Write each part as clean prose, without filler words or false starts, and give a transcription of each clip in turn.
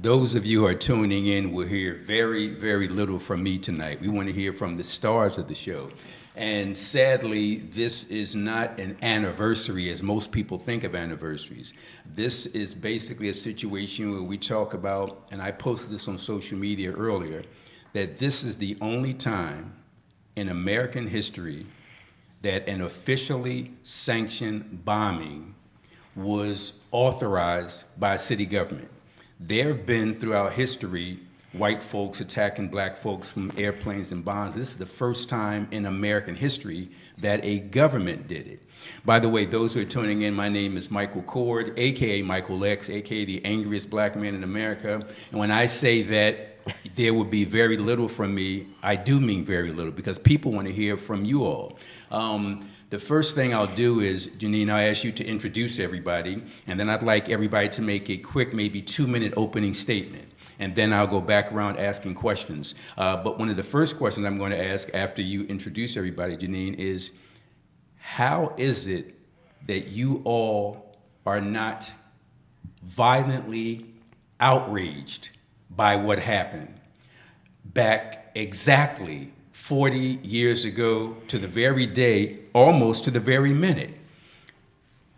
Those of you who are tuning in will hear very, very little from me tonight. We want to hear from the stars of the show. And sadly, this is not an anniversary as most people think of anniversaries. This is basically a situation where we talk about, and I posted this on social media earlier, that this is the only time in American history that an officially sanctioned bombing was authorized by a city government. There have been throughout history white folks attacking black folks from airplanes and bombs. This is the first time in American history that a government did it. By the way, those who are tuning in, my name is Michael Cord, aka Michael X, aka the angriest black man in America. And when I say that there will be very little from me, I do mean very little, because people want to hear from you all. The first thing I'll do is, Janine, I'll ask you to introduce everybody, and then I'd like everybody to make a quick, maybe 2-minute opening statement. And then I'll go back around asking questions. But one of the first questions I'm going to ask after you introduce everybody, Janine, is how is it that you all are not violently outraged by what happened back exactly 40 years ago to the very day, almost to the very minute?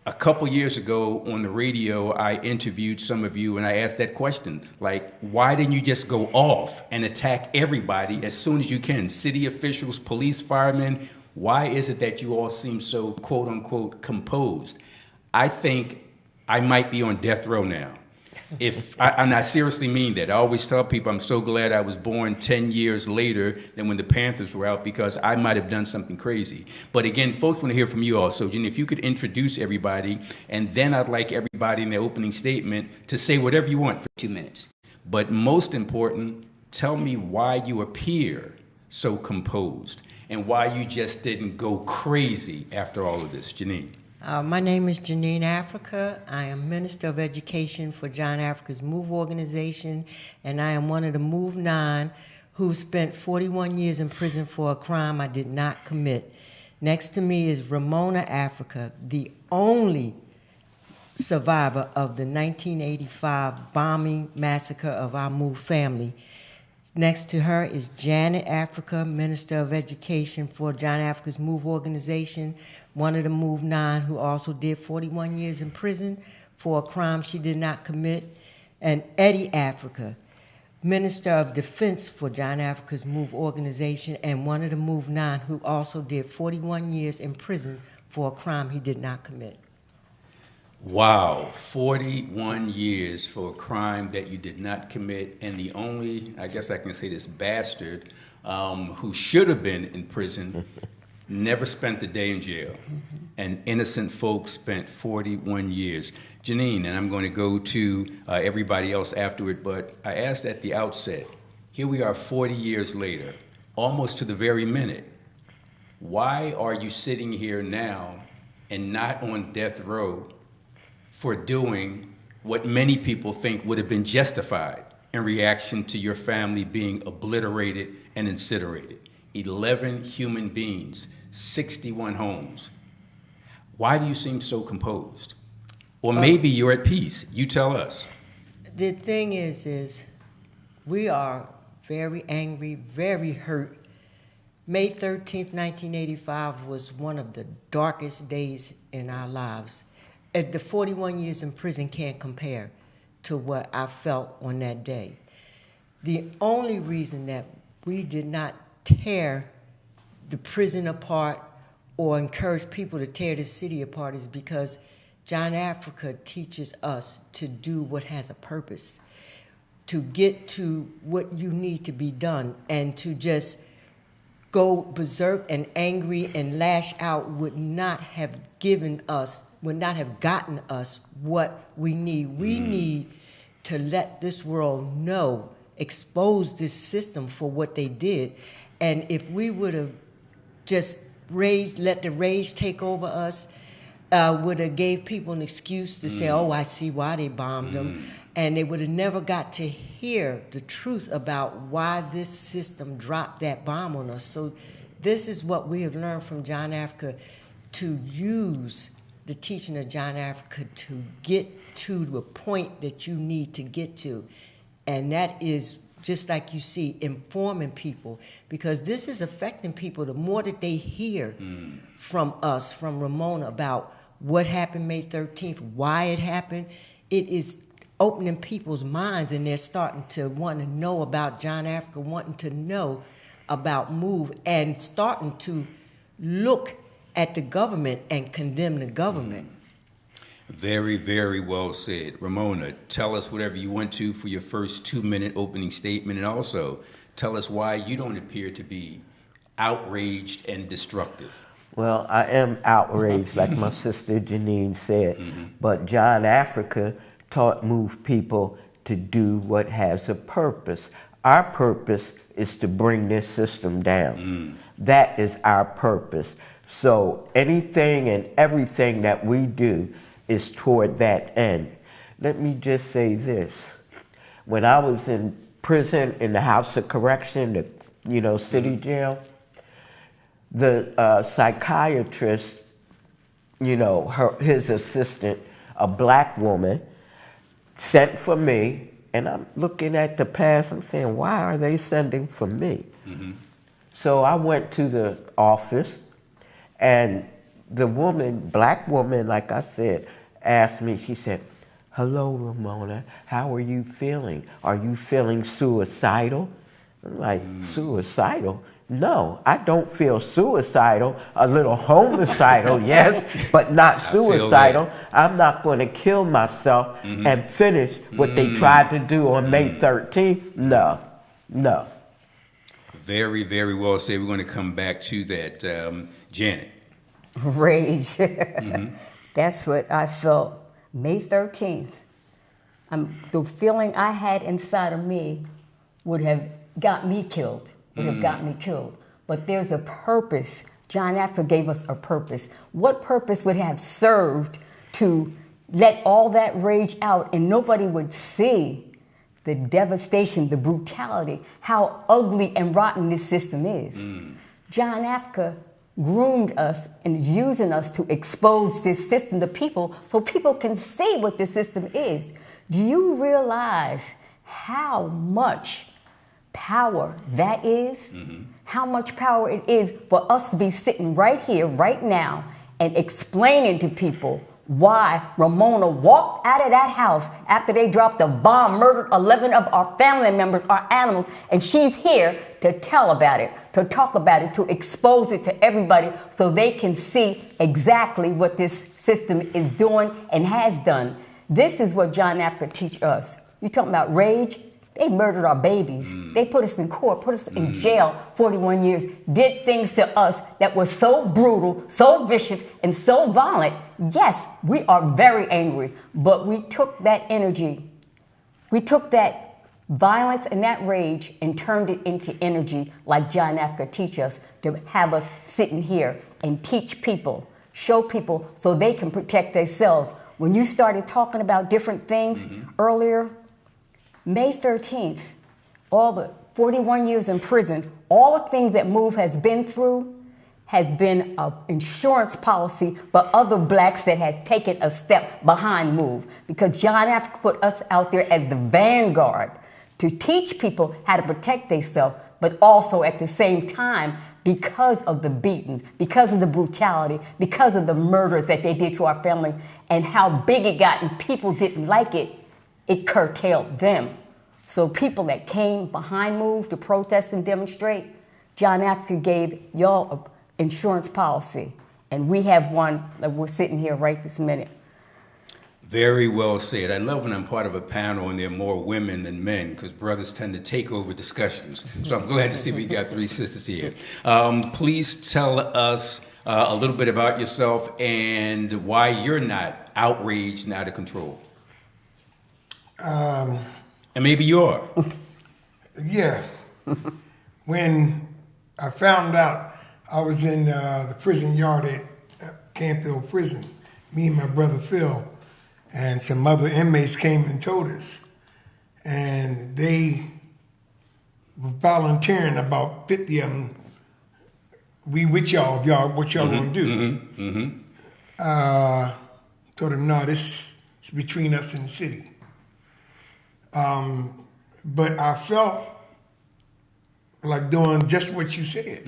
A couple years ago on the radio, I interviewed some of you and I asked that question, like, why didn't you just go off and attack everybody as soon as you can? City officials, police, firemen, why is it that you all seem so, quote unquote, composed? I think I might be on death row now. And I seriously mean that. I always tell people I'm so glad I was born 10 years later than when the Panthers were out, because I might have done something crazy. But again, folks want to hear from you all. So, Jenny, if you could introduce everybody, and then I'd like everybody in their opening statement to say whatever you want for 2 minutes. But most important, tell me why you appear so composed and why you just didn't go crazy after all of this. Janine. My name is Janine Africa. I am Minister of Education for John Africa's MOVE organization, and I am one of the MOVE 9 who spent 41 years in prison for a crime I did not commit. Next to me is Ramona Africa, the only survivor of the 1985 bombing massacre of our MOVE family. Next to her is Janet Africa, Minister of Education for John Africa's MOVE organization, one of the MOVE 9 who also did 41 years in prison for a crime she did not commit. And Eddie Africa, Minister of Defense for John Africa's MOVE organization, and one of the MOVE 9 who also did 41 years in prison for a crime he did not commit. Wow, 41 years for a crime that you did not commit, and the only, I guess I can say this, bastard who should have been in prison never spent a day in jail. And innocent folks spent 41 years. Janine, and I'm going to go to everybody else afterward, but I asked at the outset, here we are 40 years later, almost to the very minute. Why are you sitting here now and not on death row for doing what many people think would have been justified in reaction to your family being obliterated and incinerated? 11 human beings, 61 homes. Why do you seem so composed? Or maybe you're at peace. You tell us. The thing is we are very angry, very hurt. May 13th, 1985 was one of the darkest days in our lives. The 41 years in prison can't compare to what I felt on that day. The only reason that we did not tear the prison apart or encourage people to tear the city apart is because John Africa teaches us to do what has a purpose, to get to what you need to be done, and to just go berserk and angry and lash out would not have gotten us what we need. We need to let this world know, expose this system for what they did. And if we would have just let the rage take over us, would have gave people an excuse to say, oh, I see why they bombed them. And they would have never got to hear the truth about why this system dropped that bomb on us. So this is what we have learned from John Africa, to use the teaching of John Africa to get to the point that you need to get to. And that is, just like you see, informing people, because this is affecting people. The more that they hear from us, from Ramona, about what happened May 13th, why it happened, it is opening people's minds, and they're starting to want to know about John Africa, wanting to know about MOVE, and starting to look at the government and condemn the government. Very, very well said. Ramona, tell us whatever you want to for your first 2-minute opening statement, and also tell us why you don't appear to be outraged and destructive. Well, I am outraged, like my sister Janine said, but John Africa taught MOVE people to do what has a purpose. Our purpose is to bring this system down. That is our purpose. So anything and everything that we do is toward that end. Let me just say this. When I was in prison in the House of Correction, the city jail, the psychiatrist, his assistant, a black woman, sent for me, and I'm looking at the past, I'm saying, why are they sending for me? So I went to the office, and the woman, black woman, like I said, asked me, she said, "Hello, Ramona, how are you feeling? Are you feeling suicidal?" I'm like, suicidal? No, I don't feel suicidal. A little homicidal, yes, but not suicidal. I'm not going to kill myself and finish what they tried to do on May 13th. No. Very, very well said. We're going to come back to that. Janet. Rage. That's what I felt. May 13th. The feeling I had inside of me would have got me killed. But there's a purpose. John Africa gave us a purpose. What purpose would have served to let all that rage out and nobody would see the devastation, the brutality, how ugly and rotten this system is? John Africa groomed us and is using us to expose this system to people so people can see what this system is. Do you realize how much power that is? How much power it is for us to be sitting right here, right now, and explaining to people why Ramona walked out of that house after they dropped a bomb, murdered 11 of our family members, our animals, and she's here to tell about it, to talk about it, to expose it to everybody so they can see exactly what this system is doing and has done. This is what John Africa teach us. You talking about rage? They murdered our babies. They put us in court, put us in jail 41 years, did things to us that were so brutal, so vicious, and so violent. Yes, we are very angry, but we took that energy, we took that violence and that rage and turned it into energy like John Africa teach us, to have us sitting here and teach people, show people so they can protect themselves. When you started talking about different things earlier, May 13th, all the 41 years in prison, all the things that MOVE has been through has been an insurance policy for other blacks that has taken a step behind MOVE, because John Africa put us out there as the vanguard to teach people how to protect themselves, but also at the same time, because of the beatings, because of the brutality, because of the murders that they did to our family and how big it got and people didn't like it, it curtailed them. So people that came behind MOVE to protest and demonstrate, John Africa gave y'all an insurance policy. And we have one that we're sitting here right this minute. Very well said. I love when I'm part of a panel and there are more women than men, because brothers tend to take over discussions. So I'm glad to see we got 3 sisters here. Please tell us a little bit about yourself and why you're not outraged and out of control. And maybe you are. Yeah. When I found out I was in the prison yard at Campbell Prison, me and my brother Phil, and some other inmates came and told us. And they were volunteering, about 50 of them. We with y'all, what y'all gonna do? Told them, no, this is between us and the city. but I felt like doing just what you said.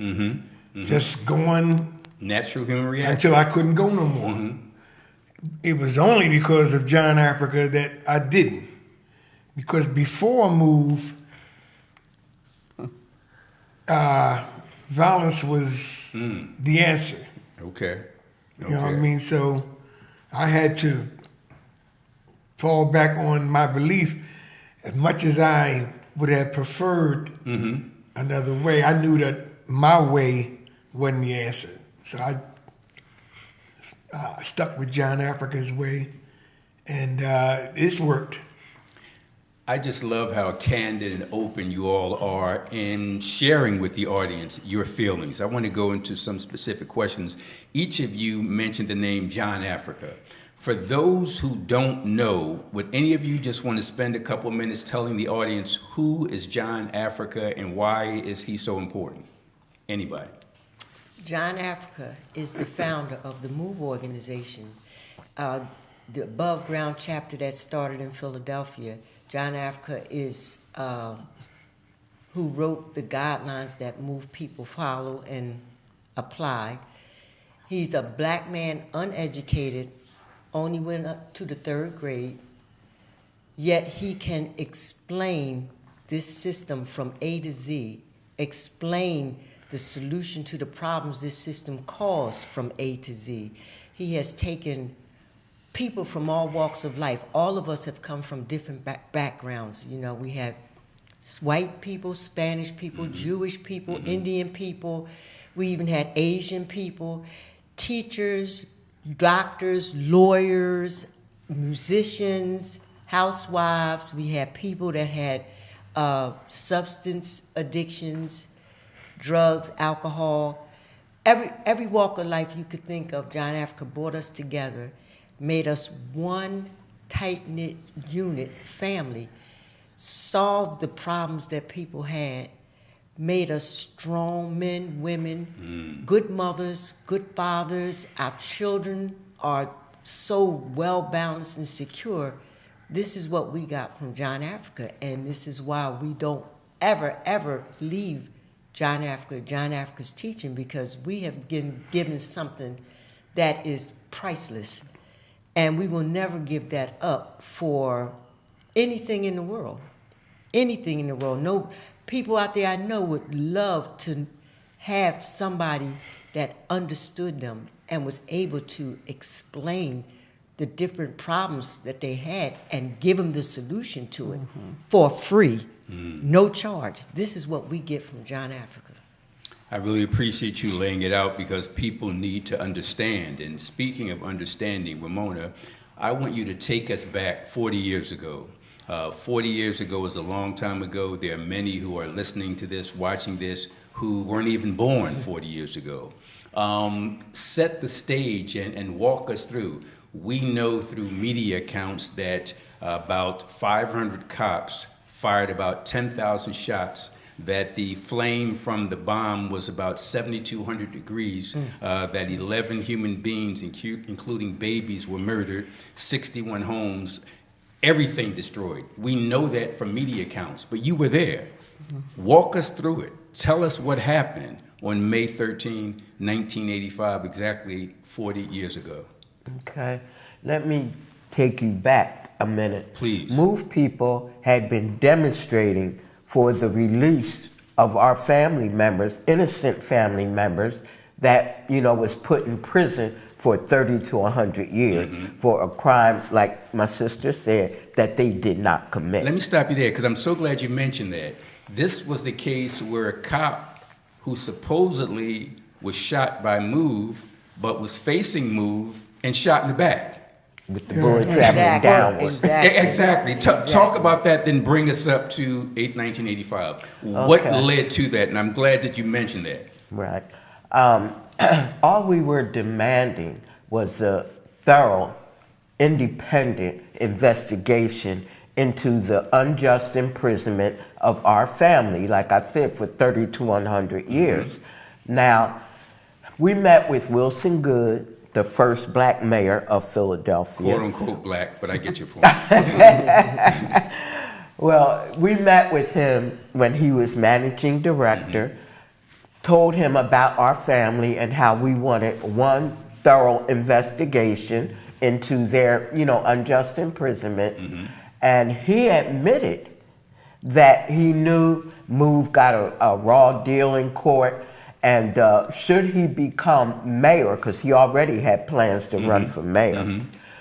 Just going Natural human reaction. until I couldn't go no more. It was only because of John Africa that I didn't. Because before move, violence was the answer. Okay. You know what I mean? So I had to fall back on my belief. As much as I would have preferred another way, I knew that my way wasn't the answer. So I stuck with John Africa's way, and it's worked. I just love how candid and open you all are in sharing with the audience your feelings. I want to go into some specific questions. Each of you mentioned the name John Africa. For those who don't know, would any of you just want to spend a couple minutes telling the audience who is John Africa and why is he so important? Anybody? John Africa is the founder of the MOVE organization, the above ground chapter that started in Philadelphia. John Africa is who wrote the guidelines that MOVE people follow and apply. He's a black man, uneducated, only went up to the 3rd grade, yet he can explain this system from A to Z, explain the solution to the problems this system caused from A to Z. He has taken people from all walks of life. All of us have come from different backgrounds. You know, we have white people, Spanish people, Jewish people, Indian people. We even had Asian people, teachers, doctors, lawyers, musicians, housewives. We had people that had substance addictions, drugs, alcohol. Every walk of life you could think of, John Africa brought us together, made us one tight-knit unit, family, solved the problems that people had, made us strong men, women, good mothers, good fathers. Our children are so well-balanced and secure. This is what we got from John Africa, and this is why we don't ever leave John Africa's teaching, because we have been given something that is priceless. And we will never give that up for anything in the world. Anything in the world. No people out there I know would love to have somebody that understood them and was able to explain the different problems that they had and give them the solution to it for free, no charge. This is what we get from John Africa. I really appreciate you laying it out, because people need to understand. And speaking of understanding, Ramona, I want you to take us back 40 years ago. 40 years ago is a long time ago. There are many who are listening to this, watching this, who weren't even born 40 years ago. Set the stage and walk us through. We know through media accounts that about 500 cops fired about 10,000 shots, that the flame from the bomb was about 7,200 degrees, that 11 human beings, including babies, were murdered, 61 homes, everything destroyed. We know that from media accounts, but you were there. Walk us through it. Tell us what happened on May 13, 1985, exactly 40 years ago. Okay, let me take you back a minute. Please. MOVE people had been demonstrating for the release of our family members, innocent family members, that, you know, was put in prison for 30 to 100 years for a crime, like my sister said, that they did not commit. Let me stop you there, because I'm so glad you mentioned that. This was a case where a cop who supposedly was shot by MOVE, but was facing MOVE and shot in the back. With the bullet traveling downwards. Exactly. Talk about that, then bring us up to 1985. What led to that? And I'm glad that you mentioned that. Right. All we were demanding was a thorough, independent investigation into the unjust imprisonment of our family, like I said, for 30 to 100 years. Now, we met with Wilson Good, the first black mayor of Philadelphia. Quote unquote black, but I get your point. Well, we met with him when he was managing director, told him about our family and how we wanted one thorough investigation into their, unjust imprisonment. And he admitted that he knew Move got a raw deal in court, and should he become mayor, because he already had plans to run for mayor,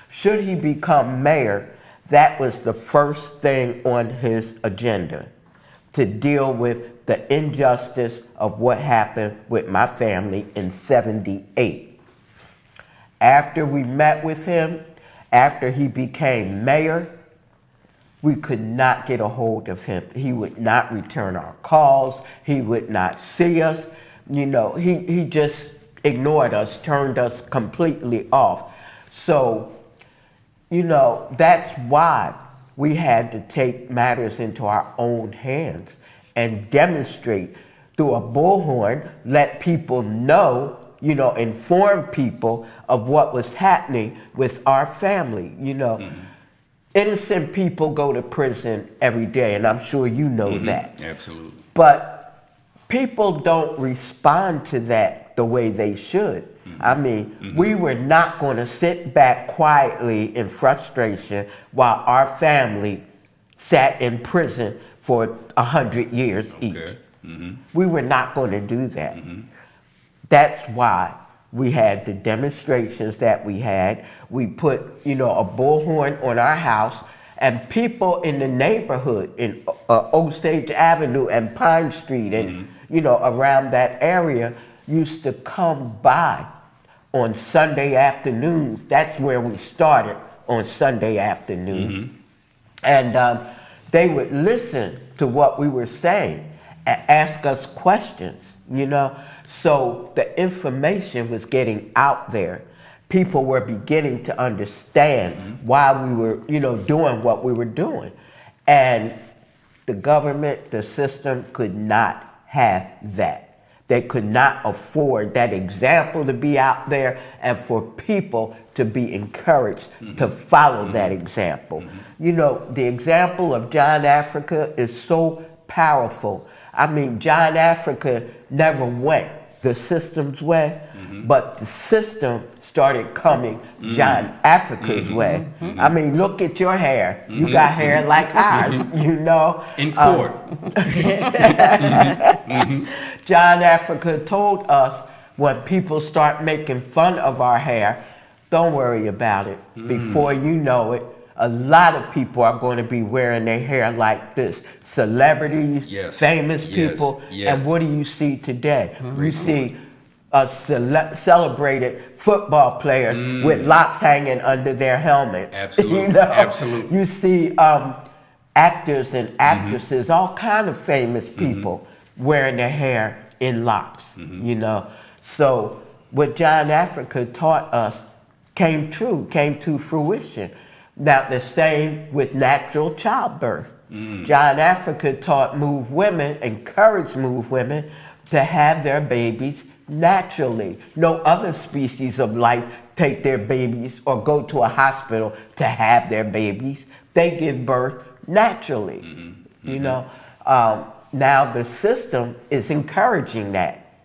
should he become mayor, that was the first thing on his agenda, to deal with the injustice of what happened with my family in '78. After we met with him, after he became mayor, we could not get a hold of him. He would not return our calls. He would not see us. He just ignored us, turned us completely off. So, that's why we had to take matters into our own hands and demonstrate through a bullhorn, let people know, inform people of what was happening with our family, Innocent people go to prison every day, and I'm sure you know that. Absolutely. But people don't respond to that the way they should. I mean, we were not going to sit back quietly in frustration while our family sat in prison for 100 years each. We were not going to do that. That's why we had the demonstrations that we had. We put, a bullhorn on our house, and people in the neighborhood, in Osage Avenue and Pine Street and, around that area, used to come by on Sunday afternoons. That's where we started, on Sunday afternoon. And they would listen to what we were saying and ask us questions, So the information was getting out there. People were beginning to understand why we were, doing what we were doing. And the government, the system could not have that. They could not afford that example to be out there and for people to be encouraged to follow that example. The example of John Africa is so powerful. I mean, John Africa never went the system's way, but the system started coming John Africa's way. I mean, look at your hair. You got hair like ours, In court. John Africa told us, when people start making fun of our hair, don't worry about it. Before you know it, a lot of people are going to be wearing their hair like this. Celebrities, famous people. And what do you see today? You see celebrated football players with locks hanging under their helmets. Absolutely. Absolutely. You see actors and actresses, all kind of famous people wearing their hair in locks, So what John Africa taught us came to fruition. Now, the same with natural childbirth. John Africa taught Move women, encouraged Move women to have their babies naturally. No other species of life take their babies or go to a hospital to have their babies. They give birth naturally, Now the system is encouraging that.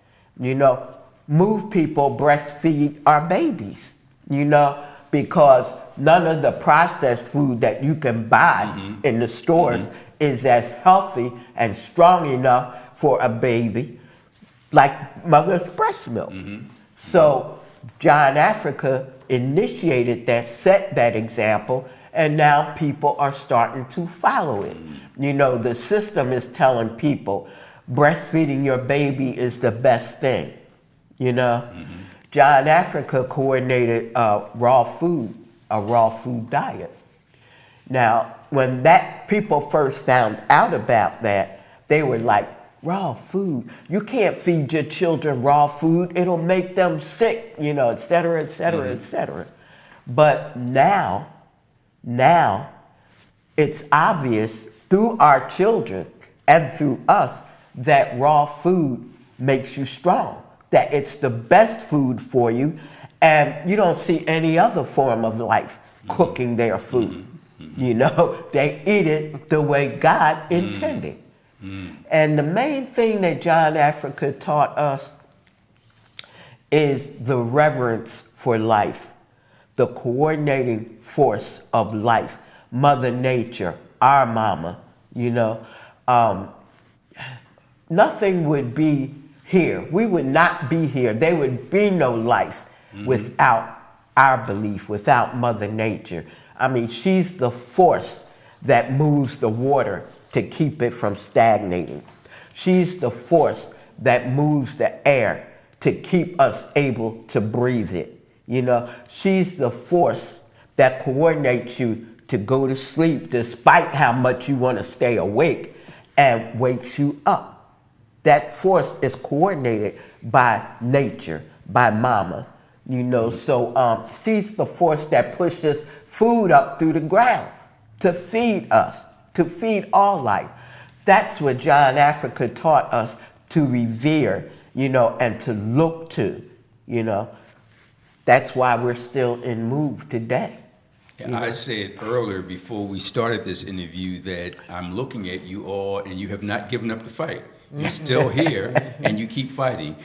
Move people breastfeed our babies, because none of the processed food that you can buy in the stores is as healthy and strong enough for a baby like mother's breast milk. So John Africa initiated that, set that example, and now people are starting to follow it. The system is telling people breastfeeding your baby is the best thing, John Africa coordinated a raw food diet. Now, when people first found out about that, they were like, raw food? You can't feed your children raw food. It'll make them sick, et cetera, et cetera, et cetera. But now it's obvious through our children and through us that raw food makes you strong, that it's the best food for you, and you don't see any other form of life cooking their food. You know, they eat it the way God intended. And the main thing that John Africa taught us is the reverence for life, the coordinating force of life, Mother Nature, our mama, you know. Nothing would be here. We would not be here. There would be no life without our belief, without Mother Nature. I mean, she's the force that moves the water to keep it from stagnating. She's the force that moves the air to keep us able to breathe it. You know, she's the force that coordinates you to go to sleep despite how much you want to stay awake and wakes you up. That force is coordinated by nature, by mama, you know. So she's the force that pushes food up through the ground to feed us, to feed all life. That's what John Africa taught us to revere, you know, and to look to, you know. That's why we're still in move today. I said earlier before we started this interview that I'm looking at you all and you have not given up the fight. You're still here and you keep fighting.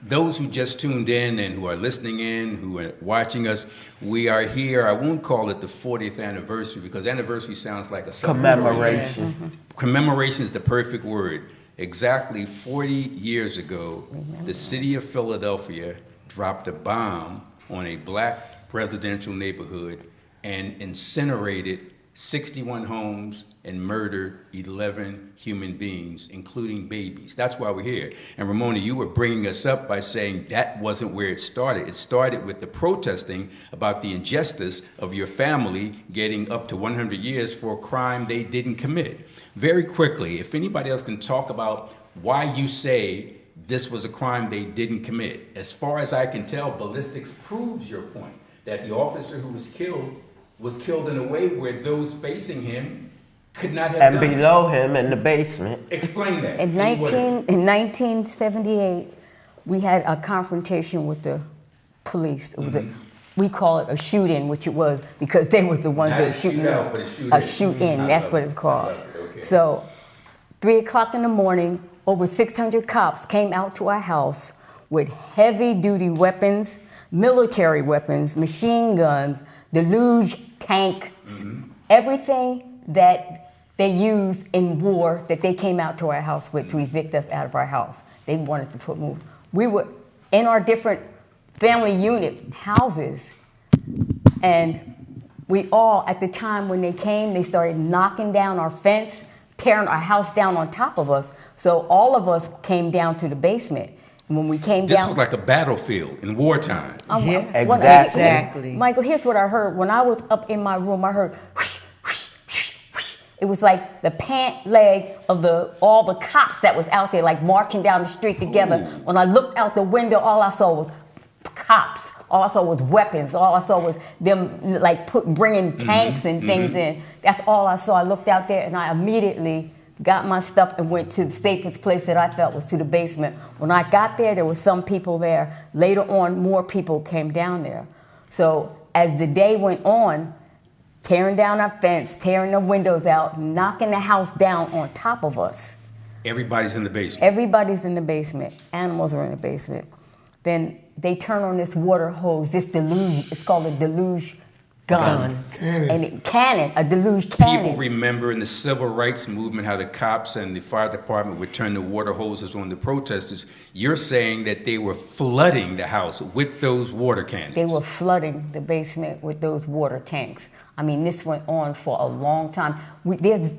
Those who just tuned in and who are listening in, who are watching us, we are here. I won't call it the 40th anniversary because anniversary sounds like a Commemoration. Commemoration is the perfect word. Exactly 40 years ago, the city of Philadelphia dropped a bomb on a black residential neighborhood and incinerated 61 homes and murdered 11 human beings, including babies. That's why we're here. And Ramona, you were bringing us up by saying that wasn't where it started. It started with the protesting about the injustice of your family getting up to 100 years for a crime they didn't commit. Very quickly, if anybody else can talk about why you say this was a crime they didn't commit. As far as I can tell, ballistics proves your point that the officer who was killed in a way where those facing him could not have And done below him in the basement. Explain that. In 1978, we had a confrontation with the police. It was we call it a shoot-in, which it was because they were the ones Not that a were shooting. shootout, but a shoot-in. A shoot-in, I that's love what it. it's called. I love it. Okay. So, 3 o'clock in the morning, over 600 cops came out to our house with heavy-duty weapons, military weapons, machine guns, deluge tank, everything that they used in war that they came out to our house with to evict us out of our house. They wanted to move. We were in our different family unit houses, and we all, at the time when they came, they started knocking down our fence, tearing our house down on top of us. So all of us came down to the basement. And when we came This down, was like a battlefield in wartime. Exactly. Michael, here's what I heard. When I was up in my room, I heard whoosh, whoosh, whoosh, whoosh. It was like the pant leg of all the cops that was out there, like marching down the street together. Ooh. When I looked out the window, all I saw was cops. All I saw was weapons. All I saw was them like bringing tanks and things in. That's all I saw. I looked out there and I immediately got my stuff and went to the safest place that I felt was to the basement. When I got there was some people there. Later on, more people came down there. So as the day went on, tearing down our fence, tearing the windows out, knocking the house down on top of us. Everybody's in the basement. Everybody's in the basement. Animals are in the basement. Then they turn on this water hose, this deluge, it's called a deluge gun. Cannon. A deluge cannon. People remember in the civil rights movement how the cops and the fire department would turn the water hoses on the protesters. You're saying that they were flooding the house with those water cannons. They were flooding the basement with those water tanks. I mean, this went on for a long time. There's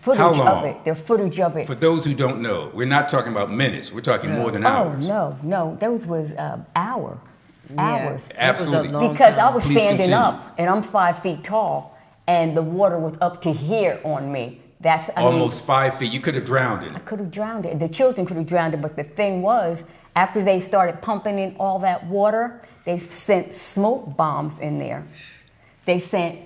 footage of it. There's footage of it. For those who don't know, we're not talking about minutes. We're talking more than hours. Oh, no. Those was hours. Absolutely. Absolutely. Because I was Please standing continue. up, and I'm 5 feet tall, and the water was up to here on me. Almost 5 feet. You could have drowned in I it. could have drowned it. The children could have drowned it, but the thing was, after they started pumping in all that water, they sent smoke bombs in there. They sent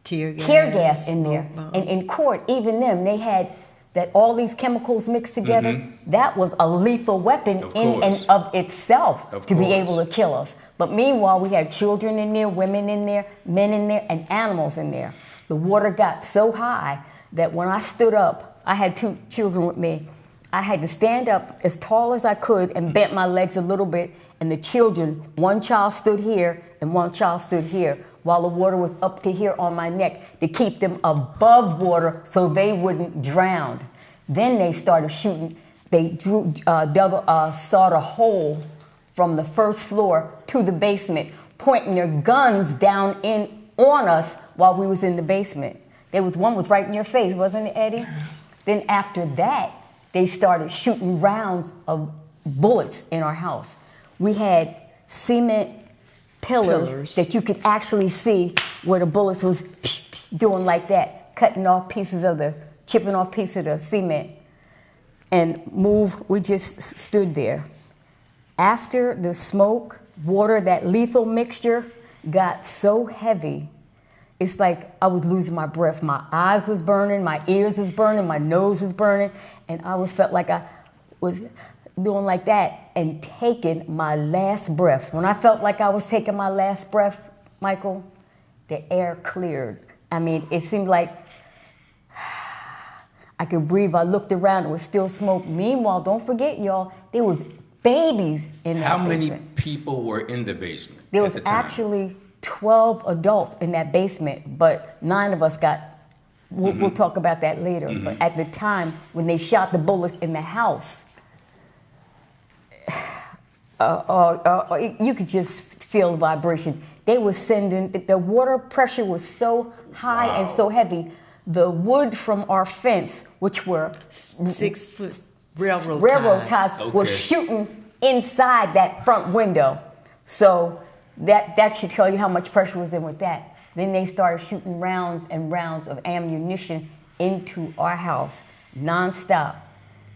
Tear gas in there. smoke bombs. And in court, even them, they had that all these chemicals mixed together, that was a lethal weapon in and of itself to be able to kill us. But meanwhile, we had children in there, women in there, men in there, and animals in there. The water got so high that when I stood up, I had 2 children with me. I had to stand up as tall as I could and bent my legs a little bit. And the children, one child stood here and one child stood here, while the water was up to here on my neck to keep them above water so they wouldn't drown. Then they started shooting. They sawed a hole from the first floor to the basement, pointing their guns down on us while we was in the basement. One was right in your face, wasn't it, Eddie? Then after that, they started shooting rounds of bullets in our house. We had cement pillars that you could actually see where the bullets was doing like that, chipping off pieces of the cement. And we just stood there. After the smoke, water, that lethal mixture got so heavy, it's like I was losing my breath. My eyes was burning, my ears was burning, my nose was burning, and I felt like I was doing like that and taking my last breath. When I felt like I was taking my last breath, Michael, the air cleared. I mean, it seemed like I could breathe. I looked around, it was still smoke. Meanwhile, don't forget, y'all, there was babies in that basement. How many people were in the basement? There was actually 12 adults in that basement, but 9 of us got, we'll talk about that later. But at the time, when they shot the bullets in the house, you could just feel the vibration. They were sending, the water pressure was so high and so heavy. The wood from our fence, which were 6-foot railroad ties, was shooting inside that front window. So that should tell you how much pressure was in with that. Then they started shooting rounds and rounds of ammunition into our house, nonstop.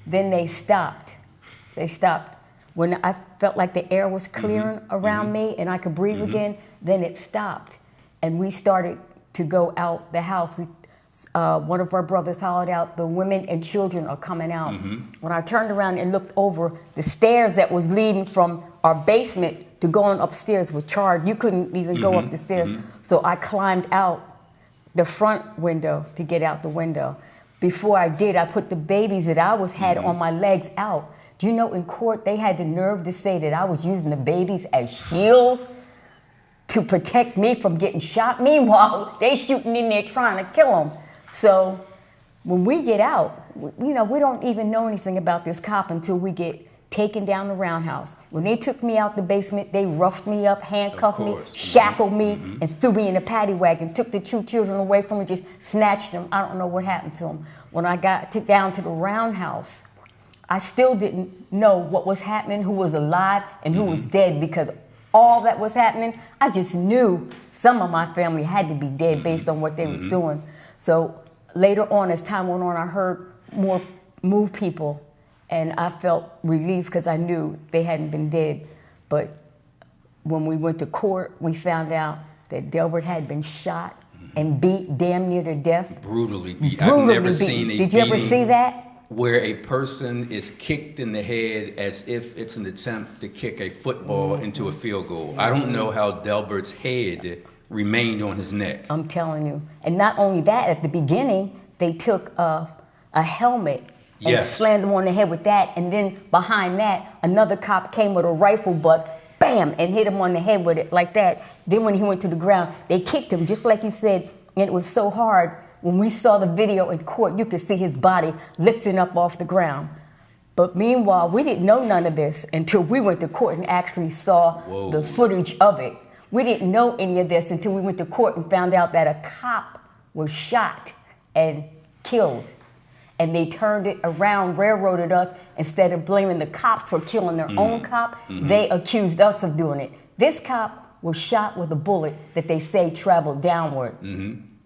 Then they stopped. When I felt like the air was clearing around me and I could breathe again, then it stopped. And we started to go out the house. One of our brothers hollered out, "The women and children are coming out." When I turned around and looked over, the stairs that was leading from our basement to going upstairs were charred. You couldn't even go up the stairs. So I climbed out the front window to get out the window. Before I did, I put the babies that I had on my legs out. Do you know, in court, they had the nerve to say that I was using the babies as shields to protect me from getting shot. Meanwhile, they shooting in there trying to kill them. So when we get out, we don't even know anything about this cop until we get taken down the roundhouse. When they took me out the basement, they roughed me up, handcuffed me, shackled me, and threw me in a paddy wagon, took the 2 children away from me, just snatched them. I don't know what happened to them. When I got down to the roundhouse, I still didn't know what was happening, who was alive and who was dead, because all that was happening, I just knew some of my family had to be dead based on what they was doing. So later on, as time went on, I heard more move people, and I felt relief because I knew they hadn't been dead. But when we went to court, we found out that Delbert had been shot and beat damn near to death. Brutally beat. I've never seen a Did you ever see that? Where a person is kicked in the head as if it's an attempt to kick a football into a field goal. I don't know how Delbert's head remained on his neck. I'm telling you. And not only that, at the beginning, they took a helmet and slammed him on the head with that. And then behind that, another cop came with a rifle butt, bam, and hit him on the head with it like that. Then when he went to the ground, they kicked him, just like you said, and it was so hard. When we saw the video in court, you could see his body lifting up off the ground. But meanwhile, we didn't know none of this until we went to court and actually saw the footage of it. We didn't know any of this until we went to court and found out that a cop was shot and killed. And they turned it around, railroaded us. Instead of blaming the cops for killing their own cop, they accused us of doing it. This cop was shot with a bullet that they say traveled downward.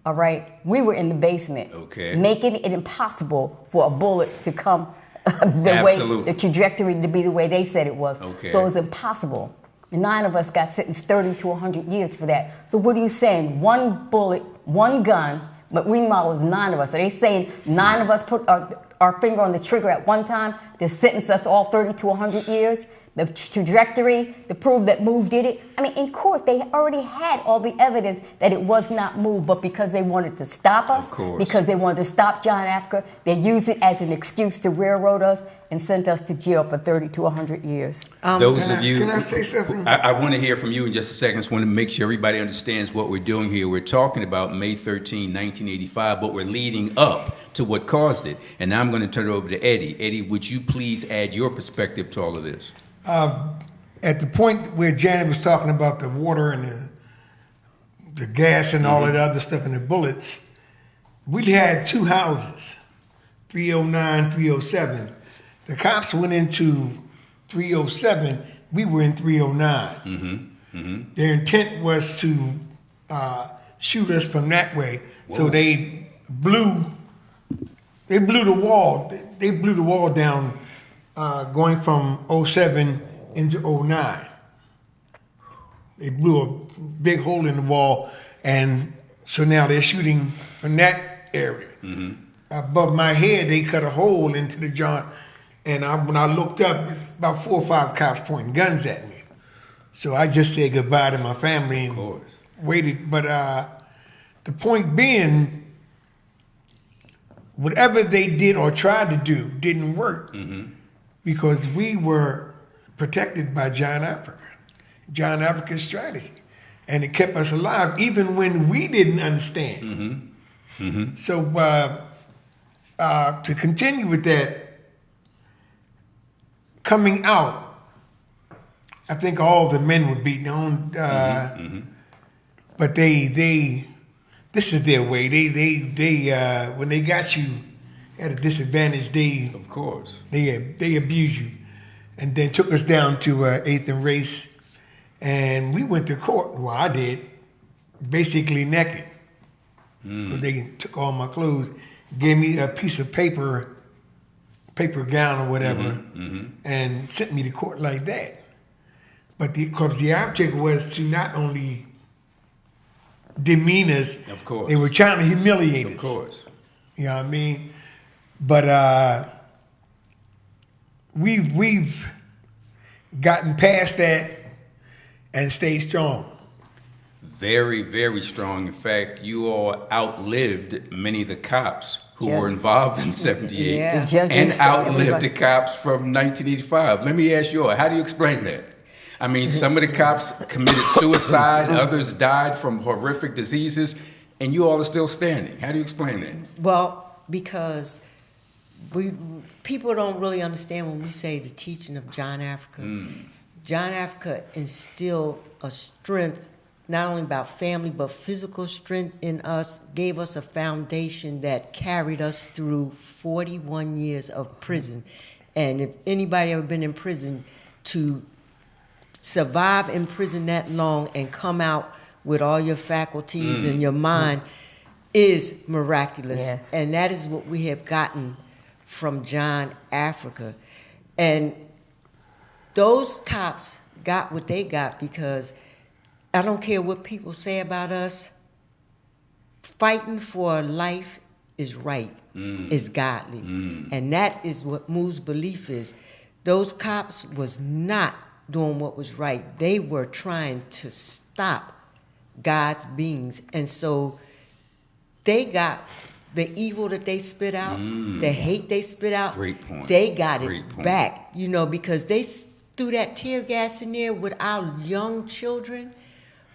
All right, we were in the basement, making it impossible for a bullet to come the trajectory to be the way they said it was. So it was impossible. 9 of us got sentenced 30 to 100 years for that. So what are you saying? 1 bullet, 1 gun But meanwhile, it was 9 of us. Are they saying 9 of us put our finger on the trigger at one time to sentence us all 30 to 100 years? The trajectory to prove that Move did it. I mean, in court, they already had all the evidence that it was not Move, but because they wanted to stop us, because they wanted to stop John Africa, they used it as an excuse to railroad us and sent us to jail for 30 to 100 years. Those of you, can I say something? I want to hear from you in just a second. I just want to make sure everybody understands what we're doing here. We're talking about May 13, 1985, but we're leading up to what caused it. And now I'm going to turn it over to Eddie. Eddie, would you please add your perspective to all of this? At the point where Janet was talking about the water and the gas and all of the other stuff and the bullets, we had 2 houses, 309, 307. The cops went into 307. We were in 309. Their intent was to shoot us from that way. Whoa. So they blew the wall. They blew the wall down, going from 07 into 09. They blew a big hole in the wall, and so now they're shooting from that area. Above my head, they cut a hole into the joint, and when I looked up, it's about 4 or 5 cops pointing guns at me. So I just said goodbye to my family and waited. But the point being, whatever they did or tried to do didn't work because we were protected by John Africa, John Africa's strategy. And it kept us alive even when we didn't understand. So to continue with that, coming out, I think all the men were beaten on, but they this is their way. They when they got you at a disadvantage, they abused you, and then took us down to 8th and Race, and we went to court. Well, I did, basically naked. They took all my clothes, gave me a piece of paper gown or whatever, and sent me to court like that. But because the object was to not only demean us, of course, they were trying to humiliate us. Of course. You know what I mean? But we've gotten past that and stayed strong. Very, very strong. In fact, you all outlived many of the cops who were involved in 78 and outlived the cops from 1985. Let me ask you all, how do you explain that? I mean, some of the cops committed suicide, others died from horrific diseases, and you all are still standing. How do you explain that? Well, because people don't really understand when we say the teaching of John Africa. John Africa instilled a strength, not only about family, but physical strength in us, gave us a foundation that carried us through 41 years of prison. And if anybody ever been in prison, to survive in prison that long and come out with all your faculties and your mind is miraculous. Yes. And that is what we have gotten from John Africa. And those cops got what they got because I don't care what people say about us, fighting for life is right, is godly. And that is what Moo's belief is. Those cops was not doing what was right. They were trying to stop God's beings. And so they got the evil that they spit out, the hate they spit out, Great point. They got it back, you know, because they threw that tear gas in there with our young children.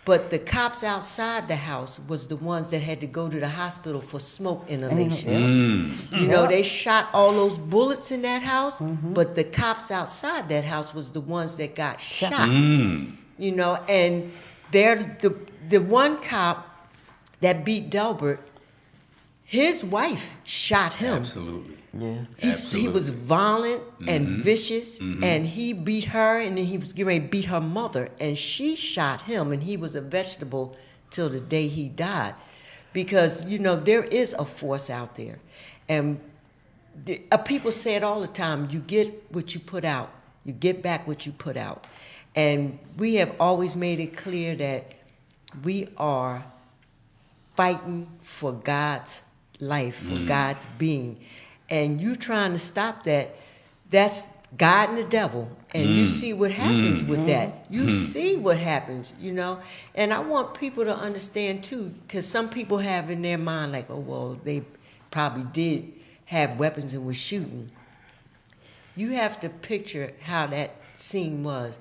But the cops outside the house was the ones that had to go to the hospital for smoke inhalation. You know, they shot all those bullets in that house, but the cops outside that house was the ones that got shot. You know, and they're the one cop that beat Delbert, his wife shot him. Absolutely. Yeah. He was violent and vicious, and he beat her, and then he was getting ready to beat her mother, and she shot him, and he was a vegetable till the day he died. Because, you know, there is a force out there. And people say it all the time, you get what you put out. You get back what you put out. And we have always made it clear that we are fighting for God's life, for God's being. And you trying to stop that, that's God and the devil. And you see what happens with that. You see what happens, you know. And I want people to understand too, because some people have in their mind like, oh, well, they probably did have weapons and was shooting. You have to picture how that scene was.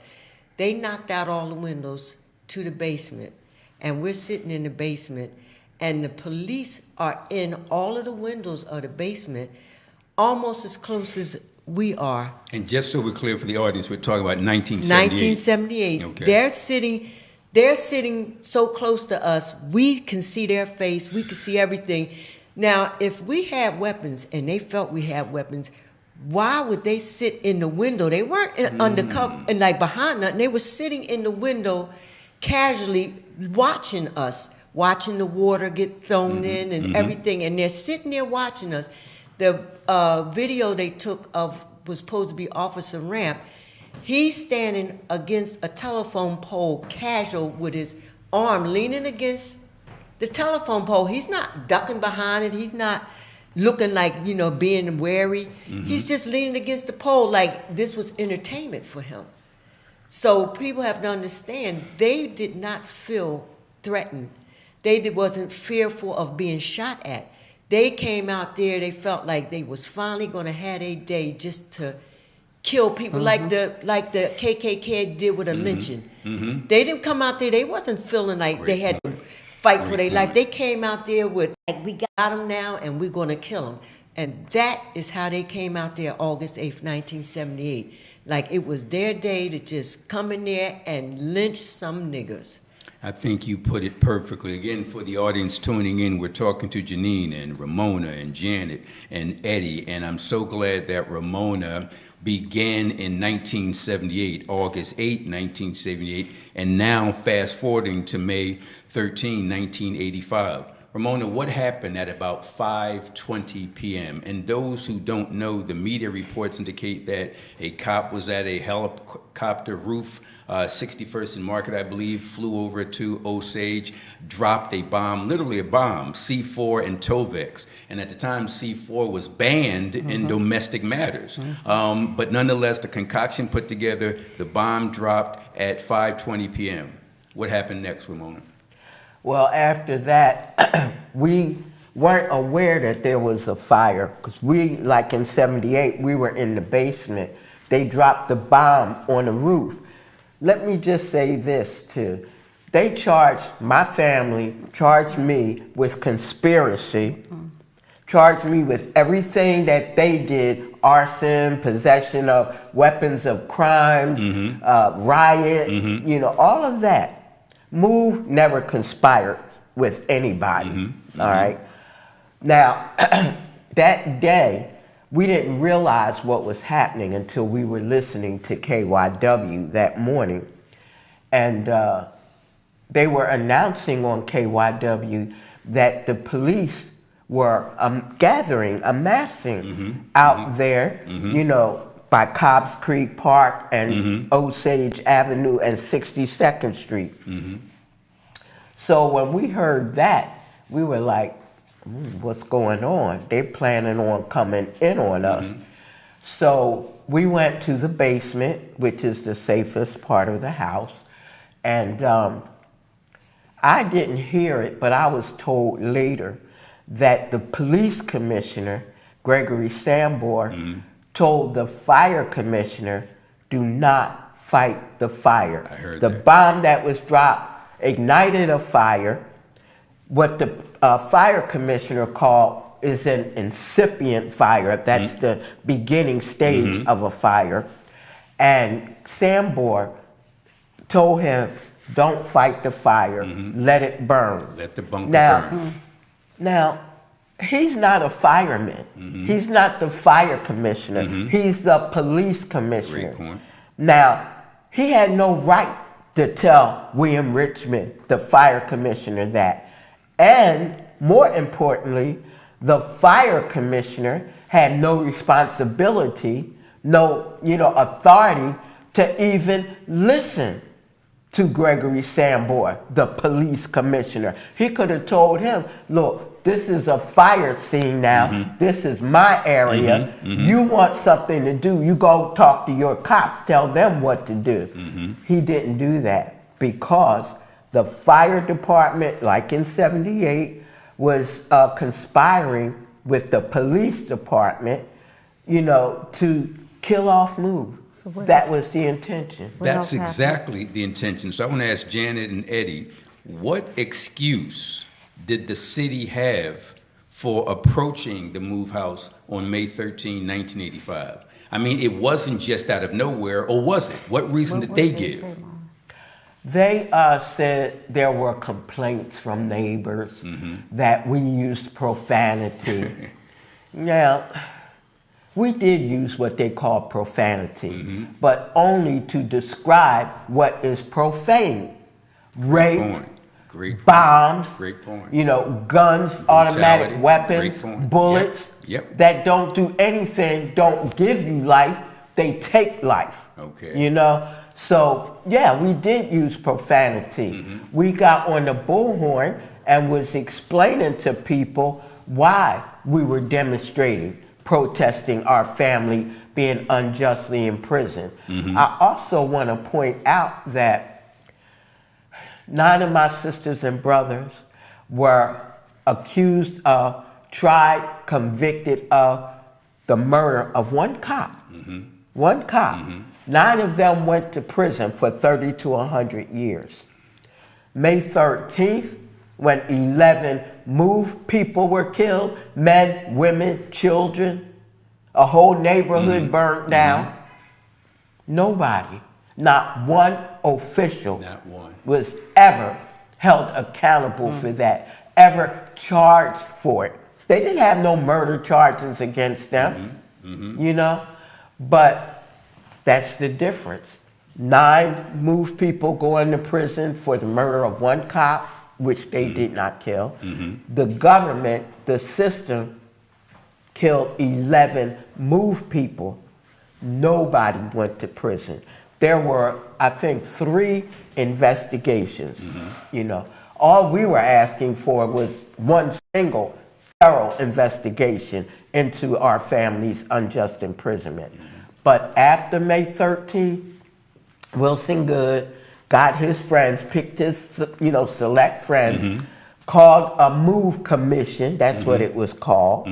They knocked out all the windows to the basement, and we're sitting in the basement, and the police are in all of the windows of the basement, almost as close as we are. And just so we're clear for the audience, we're talking about 1978. 1978. Okay. They're sitting so close to us, we can see their face, we can see everything. Now, if we had weapons and they felt we had weapons, why would they sit in the window? They weren't undercover and like behind nothing. They were sitting in the window casually watching us, watching the water get thrown in and everything. And they're sitting there watching us. The video they took of was supposed to be Officer Ramp. He's standing against a telephone pole casual with his arm leaning against the telephone pole. He's not ducking behind it. He's not looking like, you know, being wary. He's just leaning against the pole like this was entertainment for him. So people have to understand they did not feel threatened. They wasn't fearful of being shot at. They came out there, they felt like they was finally going to have a day just to kill people like the KKK did with a lynching. They didn't come out there, they wasn't feeling like they had to fight for their life. They came out there with, like, we got them now and we're going to kill them. And that is how they came out there August 8th, 1978. Like it was their day to just come in there and lynch some niggers. I think you put it perfectly. Again, for the audience tuning in, we're talking to Janine and Ramona and Janet and Eddie, and I'm so glad that Ramona began in 1978, August 8, 1978, and now fast forwarding to May 13, 1985. Ramona, what happened at about 5:20 p.m.? And those who don't know, the media reports indicate that a cop was at a helicopter roof, 61st and Market, I believe, flew over to Osage, dropped a bomb, literally a bomb, C4 and Tovex. And at the time, C4 was banned in domestic matters. But nonetheless, the concoction put together, the bomb dropped at 5:20 p.m. What happened next, Ramona? Well, after that, we weren't aware that there was a fire because we, like in 78, we were in the basement. They dropped the bomb on the roof. Let me just say this too. They charged my family, charged me with conspiracy, charged me with everything that they did, arson, possession of weapons of crimes, riot, you know, all of that. Move never conspired with anybody, all right? Now, that day, we didn't realize what was happening until we were listening to KYW that morning. And they were announcing on KYW that the police were amassing out there, you know, by Cobbs Creek Park and Osage Avenue and 62nd Street. So when we heard that, we were like, what's going on? They're planning on coming in on us. So we went to the basement, which is the safest part of the house. And I didn't hear it, but I was told later that the police commissioner, Gregory Sambor, told the fire commissioner, do not fight the fire. I heard the that. bomb that was dropped ignited a fire. What the fire commissioner called is an incipient fire. That's the beginning stage of a fire. And Sambor told him, don't fight the fire, let it burn. Let the bunker burn. Now, he's not a fireman. He's not the fire commissioner. He's the police commissioner. Great point. Now, he had no right to tell William Richmond, the fire commissioner, that. And more importantly, the fire commissioner had no responsibility, no, authority to even listen to Gregory Samboy, the police commissioner. He could have told him, look, this is a fire scene now. This is my area. You want something to do, you go talk to your cops, tell them what to do. He didn't do that because the fire department, like in 78, was conspiring with the police department, you know, to kill off Move. So what that else- was the intention. What else That's happened? exactly the intention. So I want to ask Janet and Eddie, what excuse did the city have for approaching the Move House on May 13, 1985? I mean, it wasn't just out of nowhere, or was it? What reason did they give? They said there were complaints from neighbors that we used profanity. Now, we did use what they call profanity, but only to describe what is profane. Rape, Point. Great point. bombs, Great point. you know, guns, automatic weapons, Great point. bullets Yep. that don't do anything, don't give you life, they take life. Okay. You know? So, yeah, we did use profanity. We got on the bullhorn and was explaining to people why we were demonstrating, protesting our family being unjustly imprisoned. I also want to point out that 9 of my sisters and brothers were accused of, tried, convicted of the murder of one cop. One cop. 9 of them went to prison for 30 to 100 years. May 13th, when 11 Move people were killed, men, women, children, a whole neighborhood burned down. Nobody, not one official Not one. was ever held accountable for that, ever charged for it. They didn't have no murder charges against them, you know, but that's the difference. 9 Move people going to prison for the murder of one cop, which they did not kill. The government, the system, killed 11 Move people. Nobody went to prison. There were, I think, 3 investigations. You know, all we were asking for was one single thorough investigation into our family's unjust imprisonment. But after May 13th, Wilson Good got his friends, picked his, you know, select friends, called a Move Commission. That's what it was called.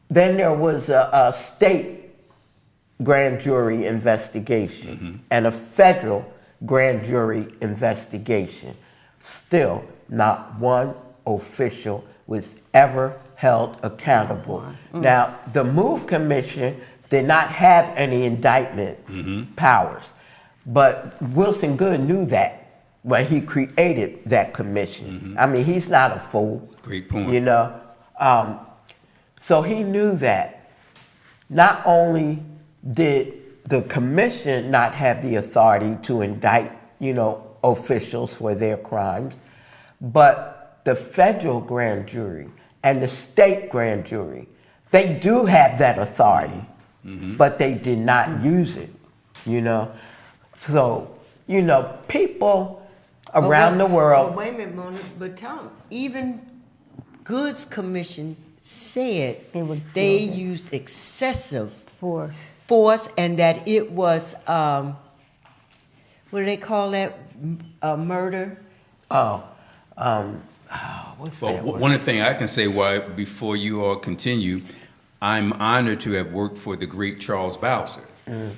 Then there was a state grand jury investigation and a federal grand jury investigation. Still, not one official was ever held accountable. Now, the Move Commission did not have any indictment powers, but Wilson Good knew that when he created that commission. I mean, he's not a fool. Great point. You know, so he knew that. Not only did the commission not have the authority to indict, you know, officials for their crimes, but the federal grand jury and the state grand jury, they do have that authority, but they did not use it, you know. So, you know, people around the world. Wait a minute, Mona, but tell them, even Goods Commission said they used excessive force and that it was, what do they call that, murder? What's Well, that word? one of the things I can say why, before you all continue, I'm honored to have worked for the great Charles Bowser.